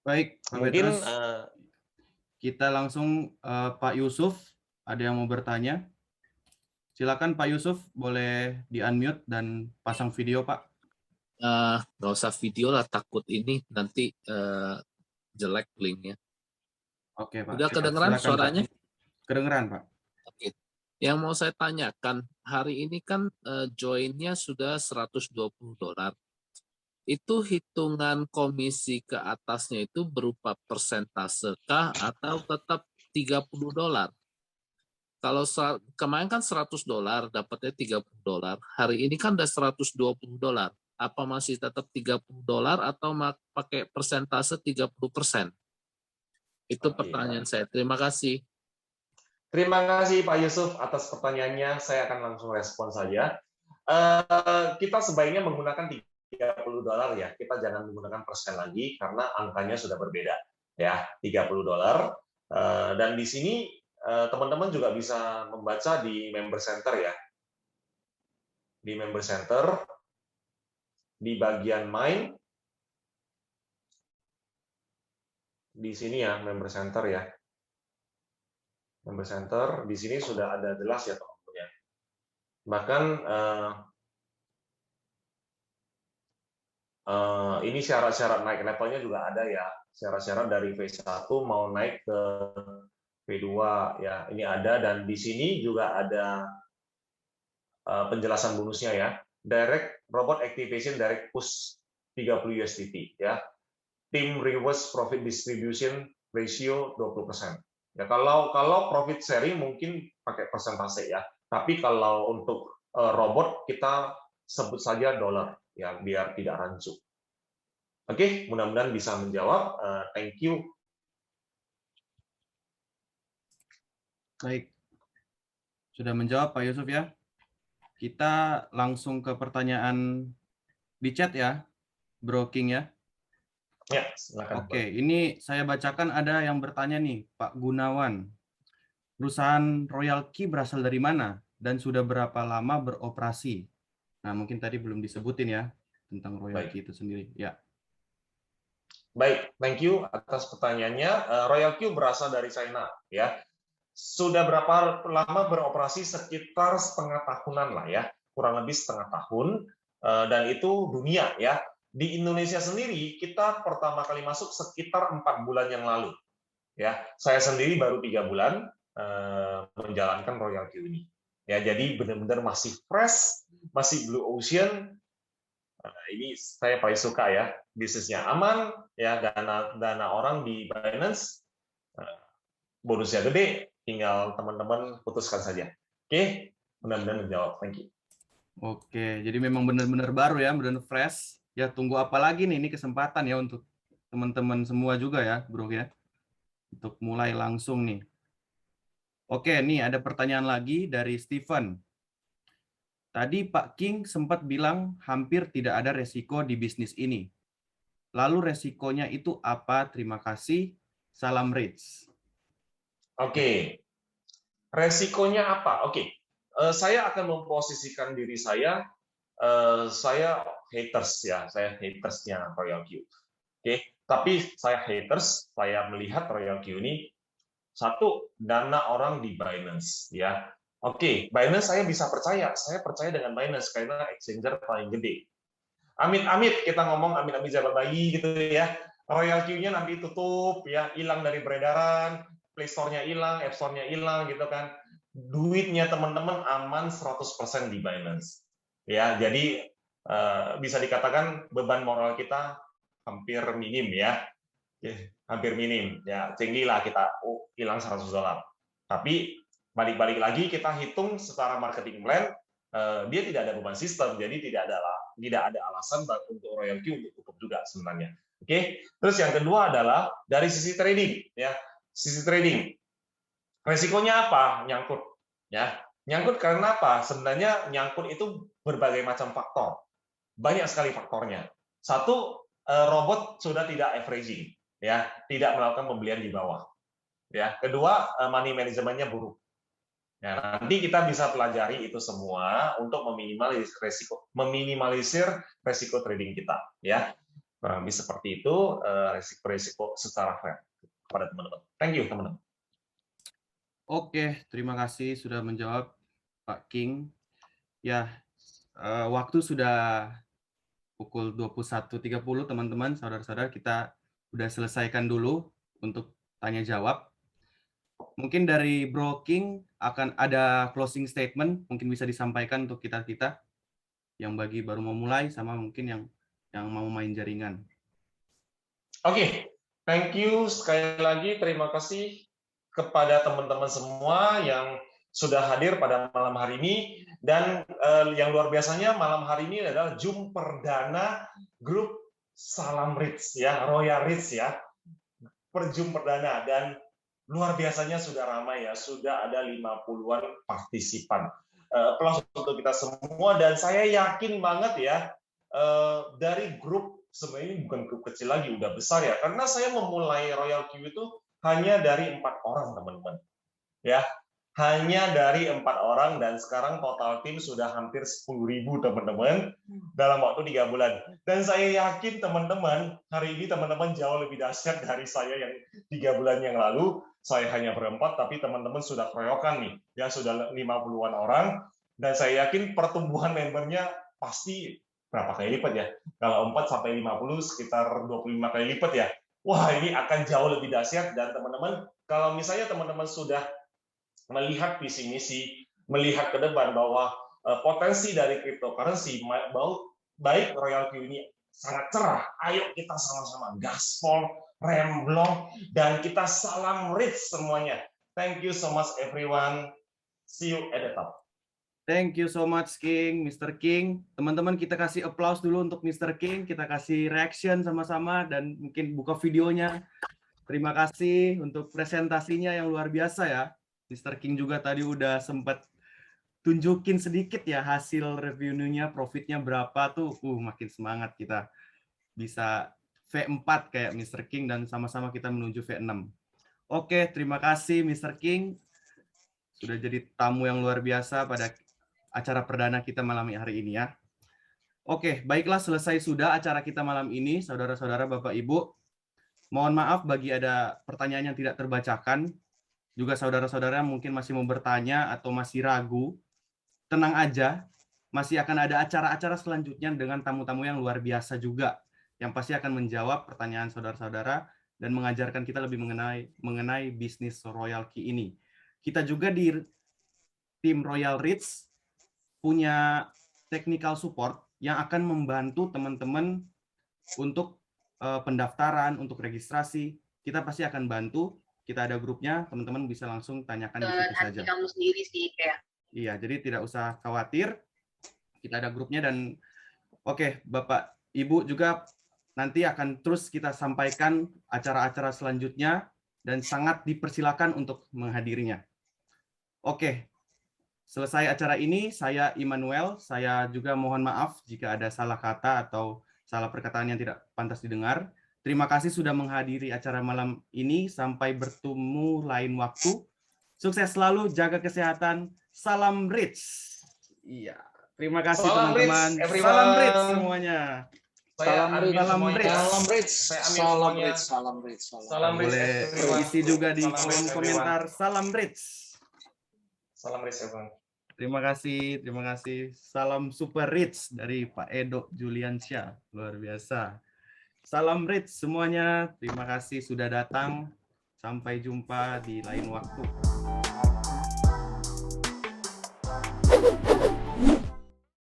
Baik, Pak Mungkin Petrus. Kita langsung Pak Yusuf, ada yang mau bertanya? Silakan Pak Yusuf, boleh di-unmute dan pasang video, Pak. Nggak usah video lah, takut ini nanti jelek linknya. Oke, Pak. Udah kedengeran Silakan, suaranya? Pak. Kedengeran, Pak. Oke. Yang mau saya tanyakan, hari ini kan join-nya sudah $120. Itu hitungan komisi ke atasnya itu berupa persentase kah atau tetap $30? Kalau kemarin kan $100 dapatnya $30. Hari ini kan udah $120. Apa masih tetap $30 atau pakai persentase 30%? Itu pertanyaan saya. Terima kasih. Terima kasih Pak Yusuf atas pertanyaannya. Saya akan langsung respon saja. Kita sebaiknya menggunakan $30 ya. Kita jangan menggunakan persen lagi karena angkanya sudah berbeda. Ya, $30. Dan di sini teman-teman juga bisa membaca di member center ya. Di member center, di bagian main, di sini ya, member center ya. Member center, di sini sudah ada jelas ya teman-teman ya. Bahkan ini syarat-syarat naik levelnya juga ada ya. Syarat-syarat dari V1 mau naik ke V2 ya, ini ada. Dan di sini juga ada penjelasan bonusnya ya. Direct Robot Activation Direct Push 30 USDT ya. Team Rewards Profit Distribution Ratio 20%. Ya, kalau profit sharing mungkin pakai persentase ya. Tapi kalau untuk robot kita sebut saja dolar ya biar tidak rancu. Oke, mudah-mudahan bisa menjawab. Thank you. Baik. Sudah menjawab Pak Yusuf ya. Kita langsung ke pertanyaan di chat ya, Bro King ya. Ya, silakan. Oke, ini saya bacakan ada yang bertanya nih, Pak Gunawan. Perusahaan Royal Key berasal dari mana dan sudah berapa lama beroperasi? Nah, mungkin tadi belum disebutin ya tentang Royal Key itu sendiri. Ya. Baik, thank you atas pertanyaannya. Royal Q berasal dari China, ya. Sudah berapa lama beroperasi? Sekitar setengah tahunan lah ya, kurang lebih setengah tahun, dan itu dunia ya. Di Indonesia sendiri kita pertama kali masuk sekitar 4 bulan yang lalu, ya. Saya sendiri baru 3 bulan menjalankan Royal Q ini, ya. Jadi benar-benar masih fresh, masih blue ocean. Ini saya paling suka ya, bisnisnya aman, ya, dana orang di Binance, bonusnya gede, tinggal teman-teman putuskan saja. Oke, mudah-mudahan menjawab. Thank you. Oke, jadi memang benar-benar baru ya, benar fresh. Ya tunggu apa lagi nih, ini kesempatan ya untuk teman-teman semua juga ya, bro ya, untuk mulai langsung nih. Oke, nih ada pertanyaan lagi dari Steven. Tadi Pak King sempat bilang hampir tidak ada resiko di bisnis ini. Lalu resikonya itu apa? Terima kasih. Salam Rich. Oke, resikonya apa? Oke, saya akan memposisikan diri saya haters ya, saya hatersnya Royal Q. Oke, tapi saya haters, saya melihat Royal Q ini satu, dana orang di Binance ya. Oke, Binance saya bisa percaya, saya percaya dengan Binance karena exchanger paling gede. Amit-amit kita ngomong amit-amit jabat bayi gitu ya. Royal Q-nya nanti tutup ya, hilang dari peredaran, Play Store-nya hilang, App Store-nya hilang gitu kan. Duitnya teman-teman aman 100% di Binance. Ya, jadi bisa dikatakan beban moral kita hampir minim ya. Hampir minim. Ya, tinggilah kita hilang $100. Tapi balik-balik lagi kita hitung secara marketing plan, dia tidak ada beban sistem, jadi tidak ada alasan untuk Royal Q untuk tutup juga sebenarnya. Oke, terus yang kedua adalah dari sisi trading, ya, sisi trading, resikonya apa? Nyangkut, ya, nyangkut karena apa? Sebenarnya nyangkut itu berbagai macam faktor, banyak sekali faktornya. Satu, robot sudah tidak averaging, ya, tidak melakukan pembelian di bawah, ya. Kedua, money manajemennya buruk. Nah, nanti kita bisa pelajari itu semua untuk meminimalisir resiko trading kita, ya. Kurang lebih seperti itu resiko-resiko secara fair kepada teman-teman. Thank you, teman-teman. Oke, terima kasih sudah menjawab Pak King. Ya, waktu sudah pukul 21.30, teman-teman, saudara-saudara, kita sudah selesaikan dulu untuk tanya jawab. Mungkin dari Bro King akan ada closing statement, mungkin bisa disampaikan untuk kita-kita yang bagi baru mau mulai sama mungkin yang mau main jaringan. Oke, thank you sekali lagi, terima kasih kepada teman-teman semua yang sudah hadir pada malam hari ini, dan yang luar biasanya malam hari ini adalah Zoom perdana grup Salam Rich ya, Royal Rich ya, Zoom perdana, dan luar biasanya sudah ramai ya, sudah ada 50-an partisipan. Plus untuk kita semua, dan saya yakin banget ya, dari grup, sebenarnya ini bukan grup kecil lagi, udah besar ya, karena saya memulai Royal Q itu hanya dari 4 orang, teman-teman. Ya, hanya dari 4 orang, dan sekarang total tim sudah hampir 10.000, teman-teman, dalam waktu 3 bulan. Dan saya yakin teman-teman, hari ini teman-teman jauh lebih dahsyat dari saya yang 3 bulan yang lalu. Saya hanya berempat, tapi teman-teman sudah keroyokan nih, ya, sudah 50-an orang, dan saya yakin pertumbuhan membernya pasti berapa kali lipat ya? Kalau 4 sampai 50, sekitar 25 kali lipat ya. Wah, ini akan jauh lebih dahsyat, dan teman-teman, kalau misalnya teman-teman sudah melihat visi misi, melihat ke depan bahwa potensi dari cryptocurrency, baik Royal Q ini sangat cerah, ayo kita sama-sama gaspol, remblong, dan kita salam rich semuanya. Thank you so much everyone. See you at the top. Thank you so much King, Mr. King. Teman-teman, kita kasih applause dulu untuk Mr. King, kita kasih reaction sama-sama dan mungkin buka videonya. Terima kasih untuk presentasinya yang luar biasa ya. Mr. King juga tadi udah sempat tunjukin sedikit ya hasil revenue-nya, profitnya berapa tuh. Makin semangat kita bisa V4 kayak Mr. King dan sama-sama kita menuju V6. Oke, terima kasih Mr. King. Sudah jadi tamu yang luar biasa pada acara perdana kita malam hari ini ya. Oke, baiklah, selesai sudah acara kita malam ini, saudara-saudara, Bapak Ibu. Mohon maaf bagi ada pertanyaan yang tidak terbacakan. Juga saudara-saudara mungkin masih mau bertanya atau masih ragu. Tenang aja, masih akan ada acara-acara selanjutnya dengan tamu-tamu yang luar biasa juga, yang pasti akan menjawab pertanyaan saudara-saudara dan mengajarkan kita lebih mengenai bisnis Royal Key ini. Kita juga di tim Royal Reach punya technical support yang akan membantu teman-teman untuk pendaftaran, untuk registrasi. Kita pasti akan bantu. Kita ada grupnya, teman-teman bisa langsung tanyakan di situ saja. Kamu sendiri sih kayak. Iya, jadi tidak usah khawatir. Kita ada grupnya dan oke, Bapak Ibu juga nanti akan terus kita sampaikan acara-acara selanjutnya dan sangat dipersilakan untuk menghadirinya. Oke, selesai acara ini, saya Immanuel. Saya juga mohon maaf jika ada salah kata atau salah perkataan yang tidak pantas didengar. Terima kasih sudah menghadiri acara malam ini. Sampai bertemu lain waktu. Sukses selalu, jaga kesehatan. Salam Rich. Iya, terima kasih teman-teman. Salam Rich semuanya. Salam Rich. Salam Rich. Salam Rich. Salam Rich, salam Rich, Salam Rich. Boleh isi juga di kolom komentar. Salam Rich. Salam Rich, everyone. Terima kasih, terima kasih. Salam super rich dari Pak Edo Juliansyah. Luar biasa. Salam rich semuanya. Terima kasih sudah datang. Sampai jumpa di lain waktu.